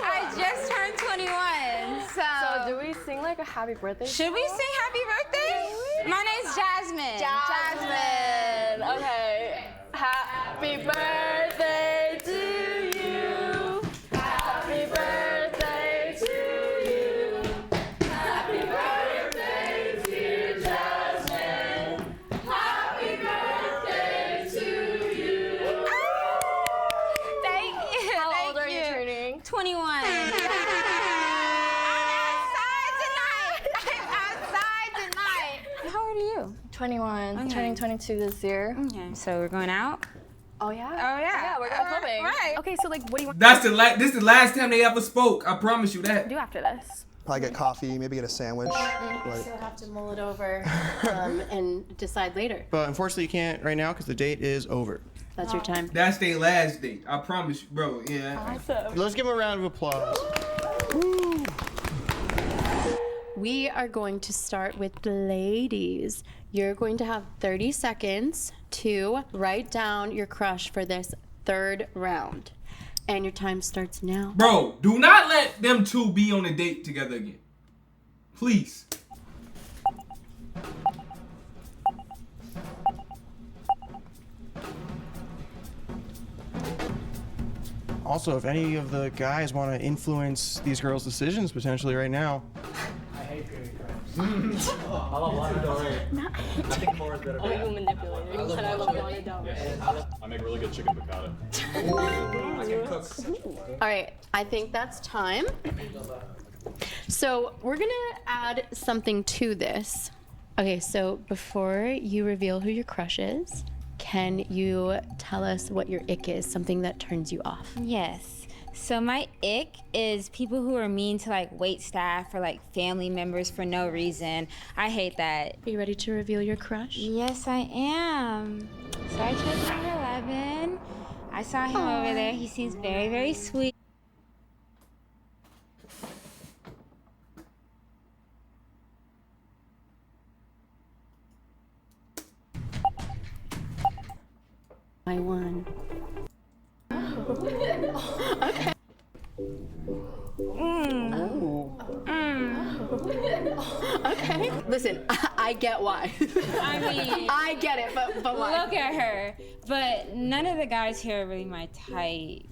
I just turned 21, so do we sing like a happy birthday? Should we sing happy birthday? My name's Jasmine. Jasmine. Okay. Happy birthday to you. Happy birthday to you. Happy birthday, dear Jasmine. Happy birthday to you. Thank you. How Thank old are you turning? 21. I'm outside tonight. How old are you? 21, Okay. turning 22 this year. Okay, so we're going out? Oh yeah. Oh yeah. We're going clubbing. Right. Okay, so like, what do you want? This is the last time they ever spoke. I promise you that. do after this? Probably get coffee, maybe get a sandwich. You'll have to mull it over and decide later. But unfortunately, you can't right now because the date is over. That's your time. That's their last date. I promise you, bro. Yeah. Awesome. Let's give him a round of applause. Woo. We are going to start with the ladies. You're going to have 30 seconds to write down your crush for this third round. And your time starts now. Bro, do not let them two be on a date together again. Please. Also, if any of the guys want to influence these girls' decisions potentially right now. I hate giving I love Lana Del Rey. I think more is better. I'm a manipulator. You said I love Lana Del Rey. I make really good chicken piccata. I can cook. All right, I think that's time. So we're gonna add something to this. Okay, so before you reveal who your crush is, can you tell us what your ick is, something that turns you off? Yes. So my ick is people who are mean to like wait staff or like family members for no reason. I hate that. Are you ready to reveal your crush? Yes, I am. So I chose number 11. I saw him over there. He seems very, very sweet. I won. Okay. Okay. Listen, I get why. I mean, I get it, but why? Look at her. But none of the guys here are really my type.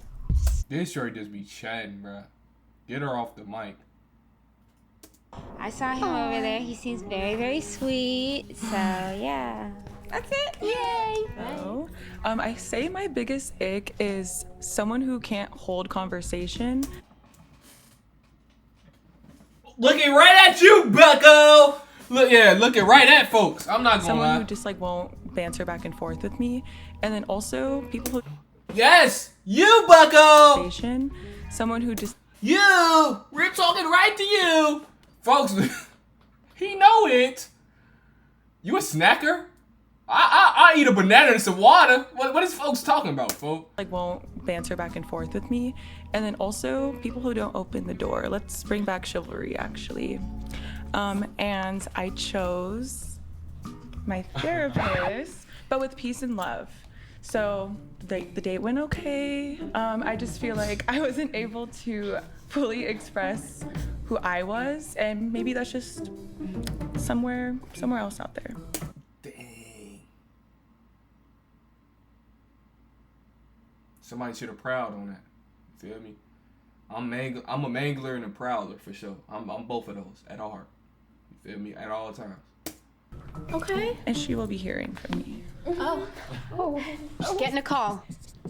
This short just be chatting, bruh. Get her off the mic. I saw him over there. He seems very, very sweet. So yeah. That's it. Yay. So, I say my biggest ick is someone who can't hold conversation. Looking right at you, bucko! Looking right at folks. I'm not gonna Someone lie. who just like won't banter back and forth with me. And then also people who Yes! You, bucko! Someone who just You! We're talking right to you! Folks, he know it. You a snacker? I eat a banana and some water. What is folks talking about, folks? like won't banter back and forth with me. And then also people who don't open the door. Let's bring back chivalry actually. And I chose my therapist, but with peace and love. So the date went okay. I just feel like I wasn't able to fully express who I was, and maybe that's just somewhere else out there. Somebody should have proud on that. You feel me? I'm a mangler and a prowler for sure. I'm both of those at heart. You feel me? At all times. Okay. And she will be hearing from me. Oh. She's getting a call.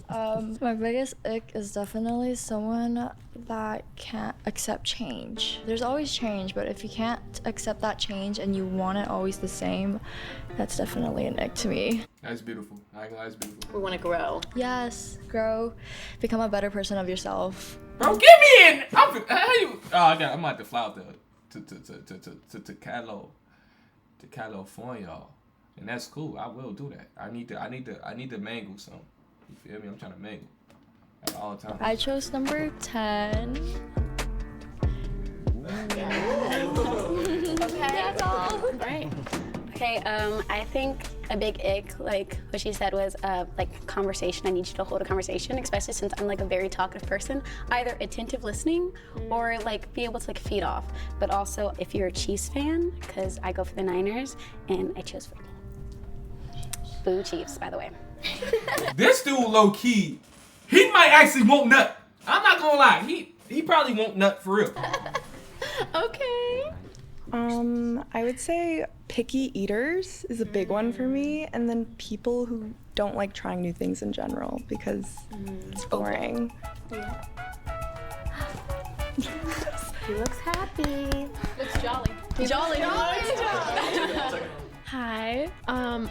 My biggest ick is definitely someone that can't accept change. There's always change, but if you can't accept that change and you want it always the same, that's definitely an ick to me. That's beautiful. I ain't gonna lie, that's beautiful. We want to grow. Yes, grow, become a better person of yourself. Bro, get me in! I'm gonna have to fly out to California, and that's cool. I will do that. I need to mangle some. You feel me? I'm trying to mangle at all times. I chose number 10. Okay. That's all. Right. Okay, I think a big ick, like what she said, was like conversation. I need you to hold a conversation, especially since I'm like a very talkative person. Either attentive listening or like be able to like feed off. But also if you're a Chiefs fan, because I go for the Niners and I chose for Boo Chiefs, by the way. This dude low key, he might actually won't nut. I'm not gonna lie, he probably won't nut for real. Okay. I would say picky eaters is a big one for me, and then people who don't like trying new things in general because it's boring. Yeah. He looks happy. Looks jolly. Jolly. Hi.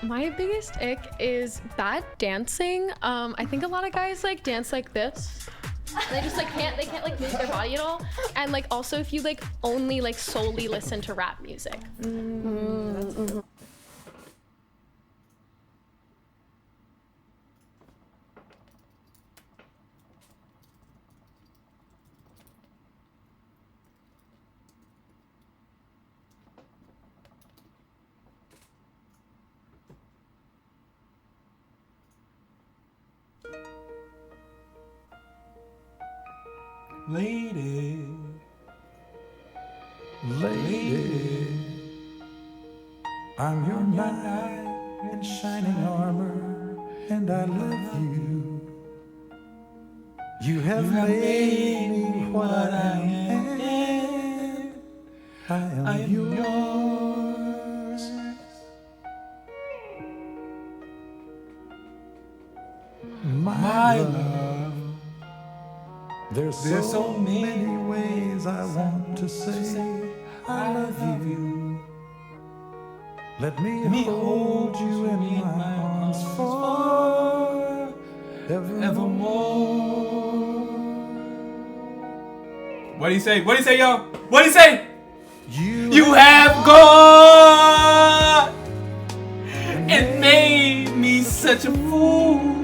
My biggest ick is bad dancing. I think a lot of guys like dance like this. They just like can't like move their body at all. And like also if you like only like solely listen to rap music. Lady. Lady, I'm your knight in shining armor, and I love you. You have made me what I am. I am yours. My love. There's so many ways I want to say I love you. Let me hold you in my arms forevermore. What'd he say? What'd he say, yo? What'd he say? You have gone and made me such a fool.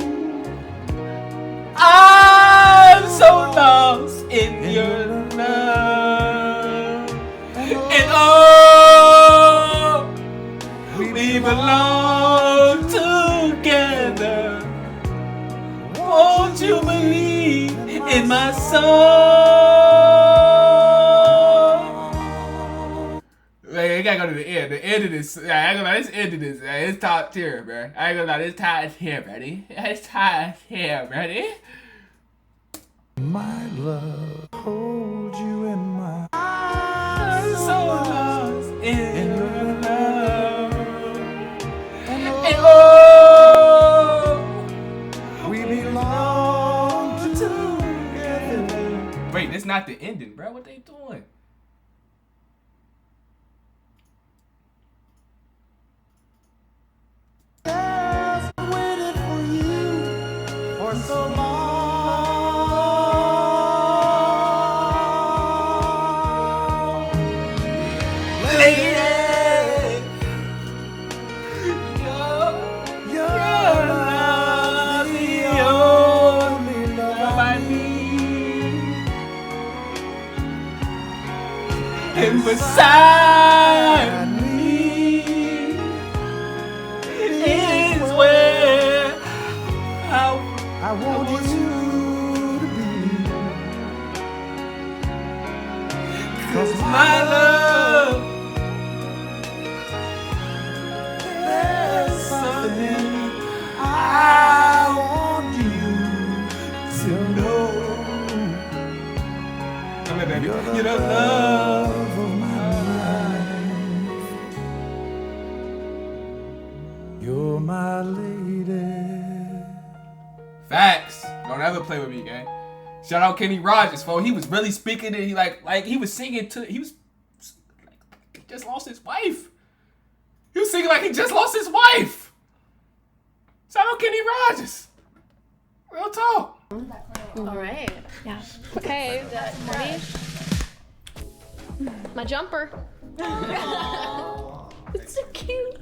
I'm so lost in your love. And oh, we belong together. Won't you believe in my soul? Hey, I gotta go to the end. The end of this. I ain't gonna lie, this end of this. It's top tier, bro. I ain't gonna lie, this top tier, ready? It's top tier, ready? My love, hold you in my I'm so lost in your love. And oh, we belong together. Wait, that's not the ending, bro. What they doing? waited for you for so long. And beside me is where I want you to be. 'Cause my love, there's something I want you to know. Come here, baby. You're the love of my life. You're my lady. Facts. Don't ever play with me, gang. Shout out Kenny Rogers, fo. He was really speaking it. He like he was singing to. He was like he just lost his wife. He was singing like he just lost his wife. Shout out Kenny Rogers. Real talk. All right. Yeah. Okay. Ready? My jumper. It's so cute.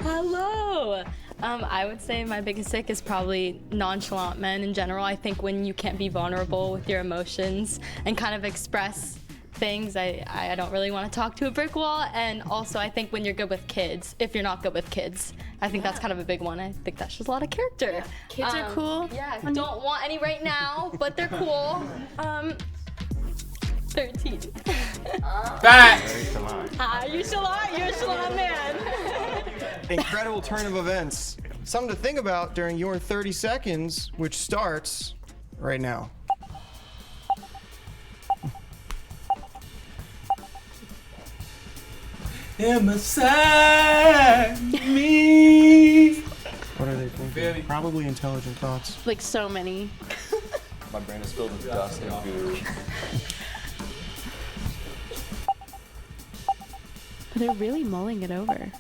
Hello. I would say my biggest ick is probably nonchalant men in general. I think when you can't be vulnerable with your emotions and kind of express things, I don't really want to talk to a brick wall. And also I think when you're good with kids, if you're not good with kids, I think that's kind of a big one. I think that shows a lot of character. Yeah. Kids are cool. Yeah, don't want any right now, but they're cool. 13. Facts. You're a shalon man. Incredible turn of events. Something to think about during your 30 seconds, which starts right now. And beside me. What are they thinking? Probably intelligent thoughts. Like so many. My brain is filled with dust and goo. But they're really mulling it over.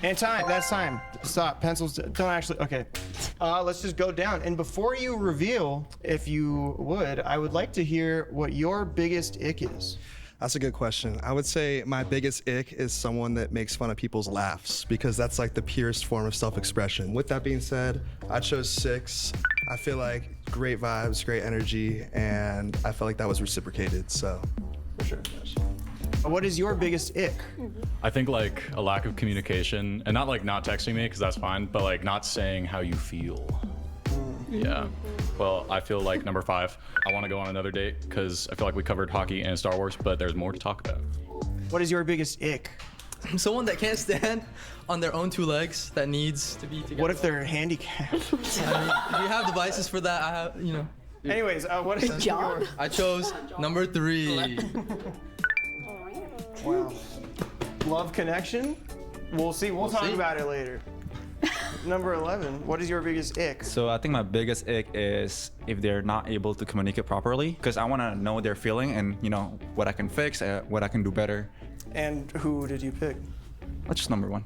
And time. That's time. Stop. Pencils. Don't actually. Okay. Let's just go down. And before you reveal, if you would, I would like to hear what your biggest ick is. That's a good question. I would say my biggest ick is someone that makes fun of people's laughs, because that's like the purest form of self-expression. With that being said, I chose 6. I feel like great vibes, great energy, and I felt like that was reciprocated, so for sure. What is your biggest ick? I think like a lack of communication, and not like not texting me because that's fine, but like not saying how you feel. Yeah. Well, I feel like number 5. I want to go on another date because I feel like we covered hockey and Star Wars, but there's more to talk about. What is your biggest ick? Someone that can't stand on their own 2 legs, that needs to be together. What if they're handicapped? I mean, if you have devices for that, I have, you know. Anyways, what is your... I chose number 3. Wow. Love connection? We'll see. We'll talk see. about it later. Number 11. What is your biggest ick? So I think my biggest ick is if they're not able to communicate properly, because I want to know what they're feeling and what I can fix, what I can do better. And who did you pick? That's just number 1.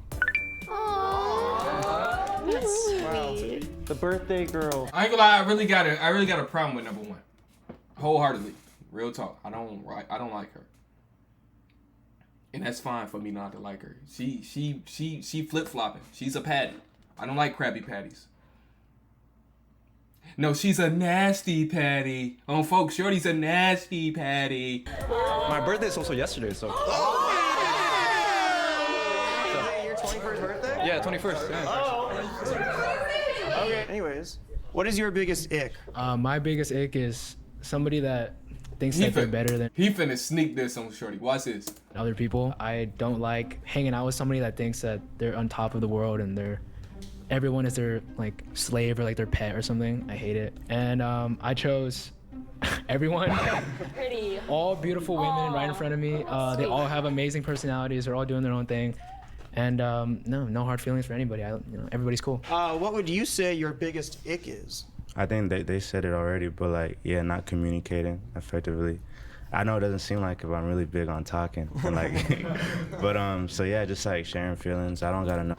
That's Wow. sweet. The birthday girl. I ain't gonna lie, I really got a problem with number 1. Wholeheartedly. Real talk. I don't like her. And that's fine for me not to like her. She flip-flopping. She's a patty. I don't like Krabby Patties. No, she's a nasty patty. Oh, folks, Shorty's a nasty patty. My birthday is also yesterday, so. Your 21st birthday? Yeah, 21st. Yeah. Oh. Okay. Anyways, what is your biggest ick? My biggest ick is somebody that thinks that they're better than He finna sneak this on Shorty. Watch this. other people. I don't like hanging out with somebody that thinks that they're on top of the world and everyone is their like slave or like their pet or something. I hate it. And I chose everyone. Pretty. All beautiful women right in front of me. They all have amazing personalities. They're all doing their own thing. And no hard feelings for anybody. Everybody's cool. What would you say your biggest ick is? I think they said it already, but like, yeah, not communicating effectively. I know it doesn't seem like it, but I'm really big on talking. And like, but so yeah, just like sharing feelings. I don't gotta know.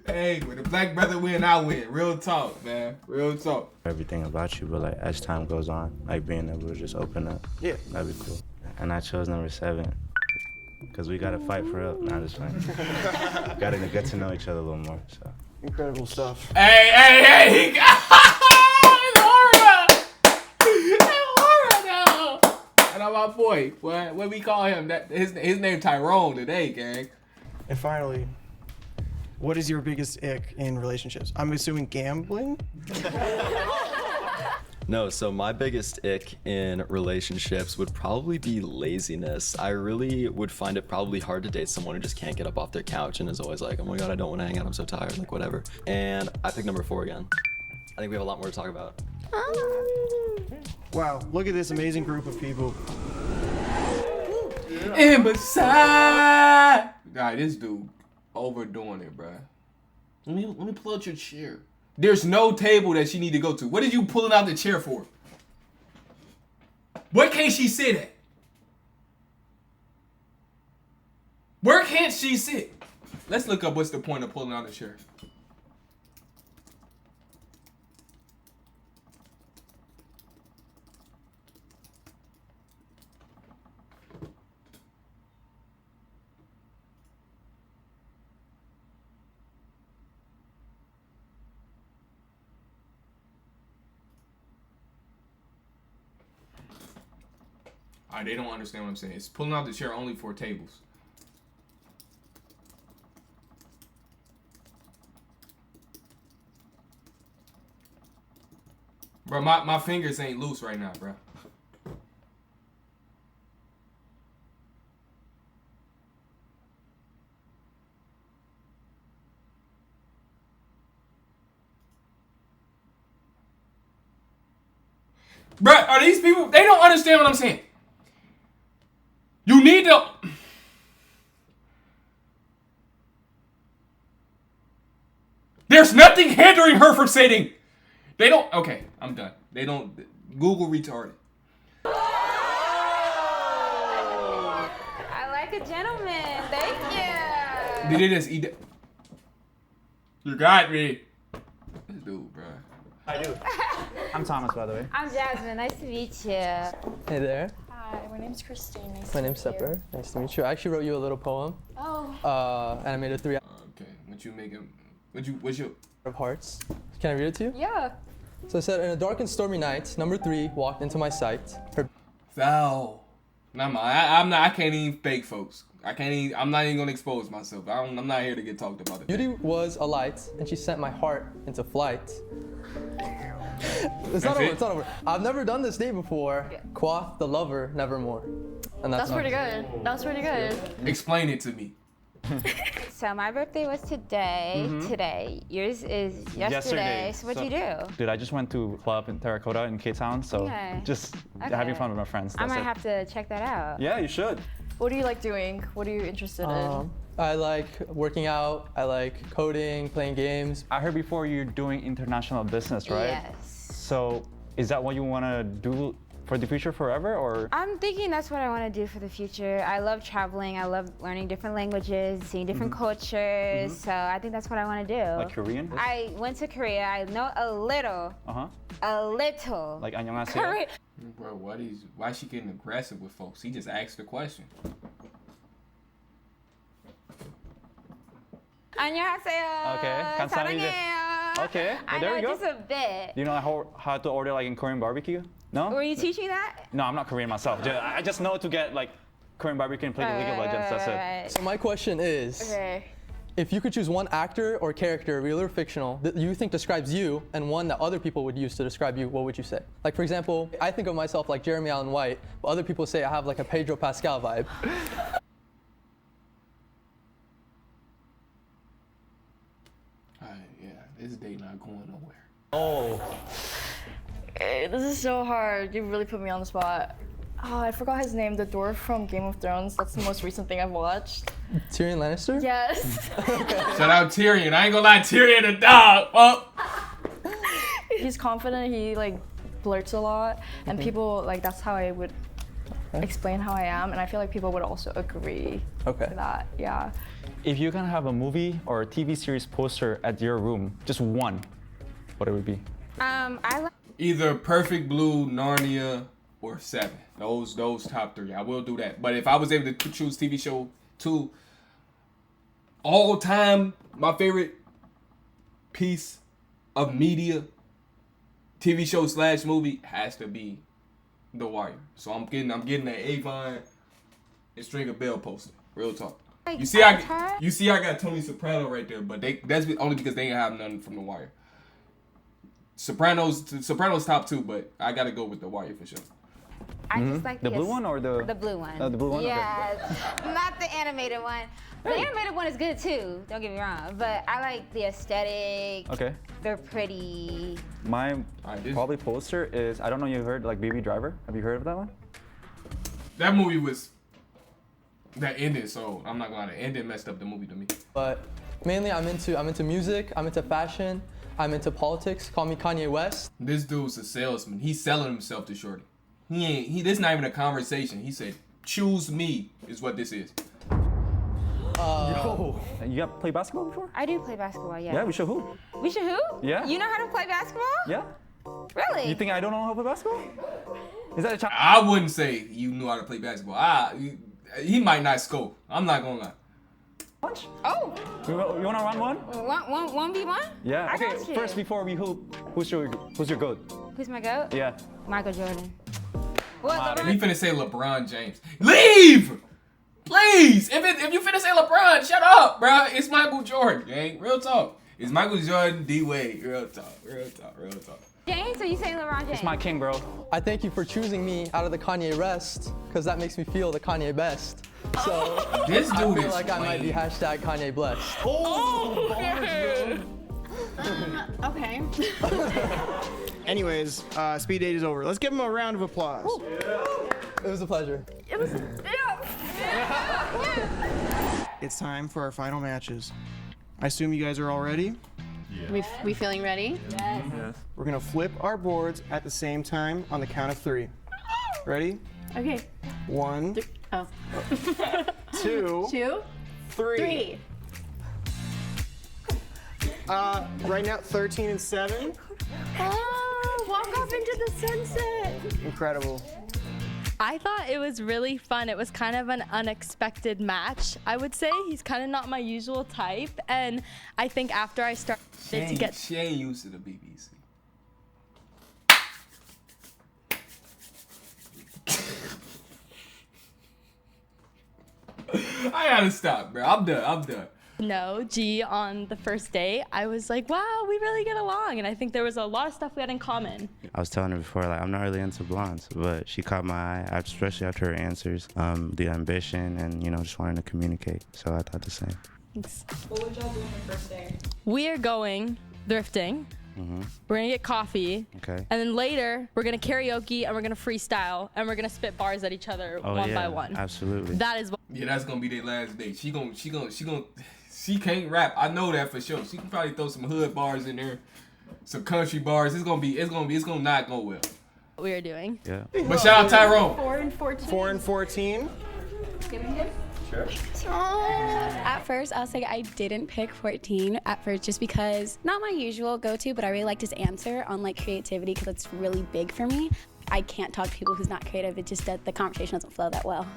Hey, when the black brother win, I win. Real talk, man. Real talk. Everything about you, but like as time goes on, like being able to just open up. Yeah. That'd be cool. And I chose number 7. Because we gotta fight for real. Nah, just fine. Gotta get to know each other a little more. So. Incredible stuff. Hey, he got Laura now. And I'm my boy. What we call him? That his name Tyrone today, gang. And finally, what is your biggest ick in relationships? I'm assuming gambling? No, so my biggest ick in relationships would probably be laziness. I really would find it probably hard to date someone who just can't get up off their couch and is always like, oh my god, I don't want to hang out, I'm so tired, like whatever. And I picked number 4 again. I think we have a lot more to talk about. Wow, look at this amazing group of people. And beside, God, this dude overdoing it, bruh. Let me pull out your chair. There's no table that she need to go to. What are you pulling out the chair for? Where can't she sit at? Where can't she sit? Let's look up what's the point of pulling out the chair. They don't understand what I'm saying. It's pulling out the chair only for tables. Bro, my fingers ain't loose right now, bro. Bro, are these people, they don't understand what I'm saying. You need to... There's nothing hindering her from sitting. They don't... Okay, I'm done. They don't... Google retarded. I like a gentleman. Thank you. Did they just eat that? You got me. This dude, bro. I do. I'm Thomas, by the way. I'm Jasmine. Nice to meet you. Hey there. Hi, my name's Christine. Nice My to name's meet you. Sepper. Nice to meet you. I actually wrote you a little poem. Oh. And I made it 3 Okay, what you making? What's your... of hearts. Can I read it to you? Yeah. So it said, in a dark and stormy night, number 3 walked into my sight. Her Thou I'm not. I can't even fake folks. I'm not even gonna expose myself. I'm not here to get talked about. Beauty was a light, and she sent my heart into flight. It's not over. It's not over. I've never done this date before. Quoth the lover, nevermore. And That's pretty good. That's pretty good. Explain it to me. So my birthday was today. Today. Yours is yesterday. So what'd you do? Dude, I just went to a club in Terracotta in K-Town, so Okay. just Okay. having fun with my friends. I That's might it. have to check that out. Yeah, you should. What do you like doing? What are you interested in? I like working out. I like coding, playing games. I heard before you're doing international business, right? Yes. So is that what you want to do for the future forever, or? I'm thinking that's what I want to do for the future. I love traveling. I love learning different languages, seeing different cultures. So I think that's what I want to do. Like Korean? I went to Korea. I know a little. A little. Like 안녕하세요. Korean. Bro, why is she getting aggressive with folks? He just asked the question. 안녕하세요. Okay, 감사합니다. 사랑해요. Okay, well, I there know we go. just a bit. Do you know how to order like in Korean barbecue? No? Were you teaching that? No, I'm not Korean myself. I just know to get like Korean barbecue and play the League of Legends. That's it. So my question is, Okay. if you could choose one actor or character, real or fictional, that you think describes you, and one that other people would use to describe you, what would you say? Like, for example, I think of myself like Jeremy Allen White, but other people say I have like a Pedro Pascal vibe. Yeah, this date not going nowhere. Oh. This is so hard. You really put me on the spot. Oh, I forgot his name. The dwarf from Game of Thrones. That's the most recent thing I've watched. Tyrion Lannister? Yes. Shout out Tyrion. I ain't gonna lie, Tyrion the dog. Oh. He's confident. He like blurts a lot, and people like that's how I would explain how I am, and I feel like people would also agree to that. Yeah. If you can have a movie or a TV series poster at your room, just one, what it would be? I like. Either Perfect Blue, Narnia, or Seven. Those top three. I will do that. But if I was able to choose TV show 2, all time, my favorite piece of media, TV show / movie has to be The Wire. So I'm getting an Avon and Stringer Bell poster. Real talk. You see, I got Tony Soprano right there, but that's only because they ain't have nothing from The Wire. Sopranos top 2, but I gotta go with The Wire for sure. I just like the blue one or the blue one. The blue one. Yeah, not the animated one. The animated one is good too. Don't get me wrong, but I like the aesthetic. Okay. They're pretty. My probably poster is, I don't know if you heard like Baby Driver. Have you heard of that one? That movie was that ended, so I'm not gonna lie, the ending messed up the movie to me. But mainly I'm into music, I'm into fashion, I'm into politics. Call me Kanye West. This dude's a salesman. He's selling himself to Shorty. This is not even a conversation. He said, "Choose me," is what this is. Yo. You got play basketball before? I do play basketball. Yeah. Yeah, we should hoop. We should who? Yeah. You know how to play basketball? Yeah. Really? You think I don't know how to play basketball? Is that a challenge? I wouldn't say you knew how to play basketball. He might not score. I'm not gonna lie. Oh. You wanna run one? 1v1? Yeah. I Okay. got you. First, before we hoop, who's your goat? Who's my goat? Yeah. Michael Jordan. What? He finna say LeBron James. Leave! Please! If you finna say LeBron, shut up, bro. It's Michael Jordan, gang. Real talk. It's Michael Jordan, D-Wade. Real talk. James, so you say LeBron James? It's my king, bro. I thank you for choosing me out of the Kanye rest, because that makes me feel the Kanye best. So This dude I feel is like I might be hashtag Kanye blessed. Okay. Anyways, speed date is over. Let's give him a round of applause. It was a pleasure. It was. It's time for our final matches. I assume you guys are all ready? We feeling ready? Yes. We're gonna flip our boards at the same time on the count of 3. Ready? Okay. 1, Oh. 2, 2, 3. 3. Right now, 13 and 7. Oh, walk off into the sunset. Incredible. I thought it was really fun. It was kind of an unexpected match, I would say. He's kind of not my usual type, and I think after I started to get... She ain't used to the BBC. I gotta stop, bro. I'm done. No, G, on the first date, I was like, wow, we really get along. And I think there was a lot of stuff we had in common. I was telling her before, like, I'm not really into blondes, but she caught my eye, especially after her answers, the ambition and, you know, just wanting to communicate. So I thought the same. Thanks. What would y'all do on the first day? We are going thrifting. We're gonna get coffee. Okay. And then later, we're gonna karaoke and we're gonna freestyle and we're gonna spit bars at each other one by one. Absolutely. That is what. Yeah, that's gonna be their last date. She can't rap. I know that for sure. She can probably throw some hood bars in there, some country bars. It's gonna not go well. What we are doing. Yeah. But shout out Tyrone. 4 and 14. 4 and 14. Give me his. Sure. At first, I'll say I didn't pick 14 at first just because, not my usual go-to, but I really liked his answer on like creativity because it's really big for me. I can't talk to people who's not creative. It just that the conversation doesn't flow that well.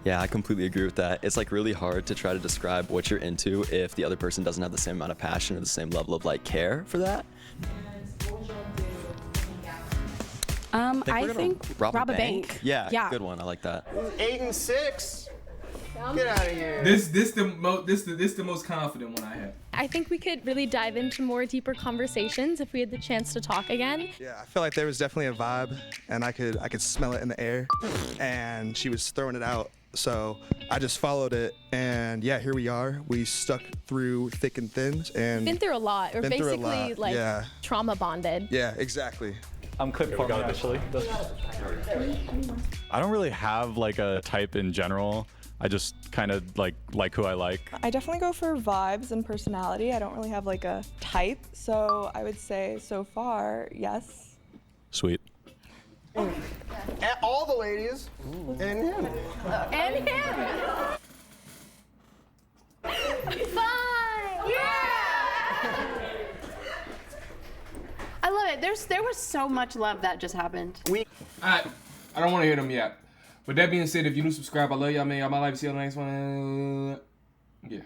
Yeah, I completely agree with that. It's like really hard to try to describe what you're into if the other person doesn't have the same amount of passion or the same level of like care for that. I think rob a bank. Yeah, good one. I like that. 8 and 6. Get out of here. This the most confident one I have. I think we could really dive into more deeper conversations if we had the chance to talk again. Yeah, I feel like there was definitely a vibe, and I could smell it in the air, and she was throwing it out. So I just followed it, and yeah, here we are. We stuck through thick and thin, and Been through a lot. We're Been through a basically lot, like yeah. trauma bonded. Yeah, exactly. I'm clip for me, actually. I don't really have like a type in general. I just kind of like who I like. I definitely go for vibes and personality. I don't really have like a type. So I would say so far, yes. Sweet. And all the ladies. And him. And him. Fine. Yeah. I love it. There was so much love that just happened. I don't want to hear them yet. With that being said, if you new subscribe, I love y'all, man. Y'all my life. See you on the next one. Yeah.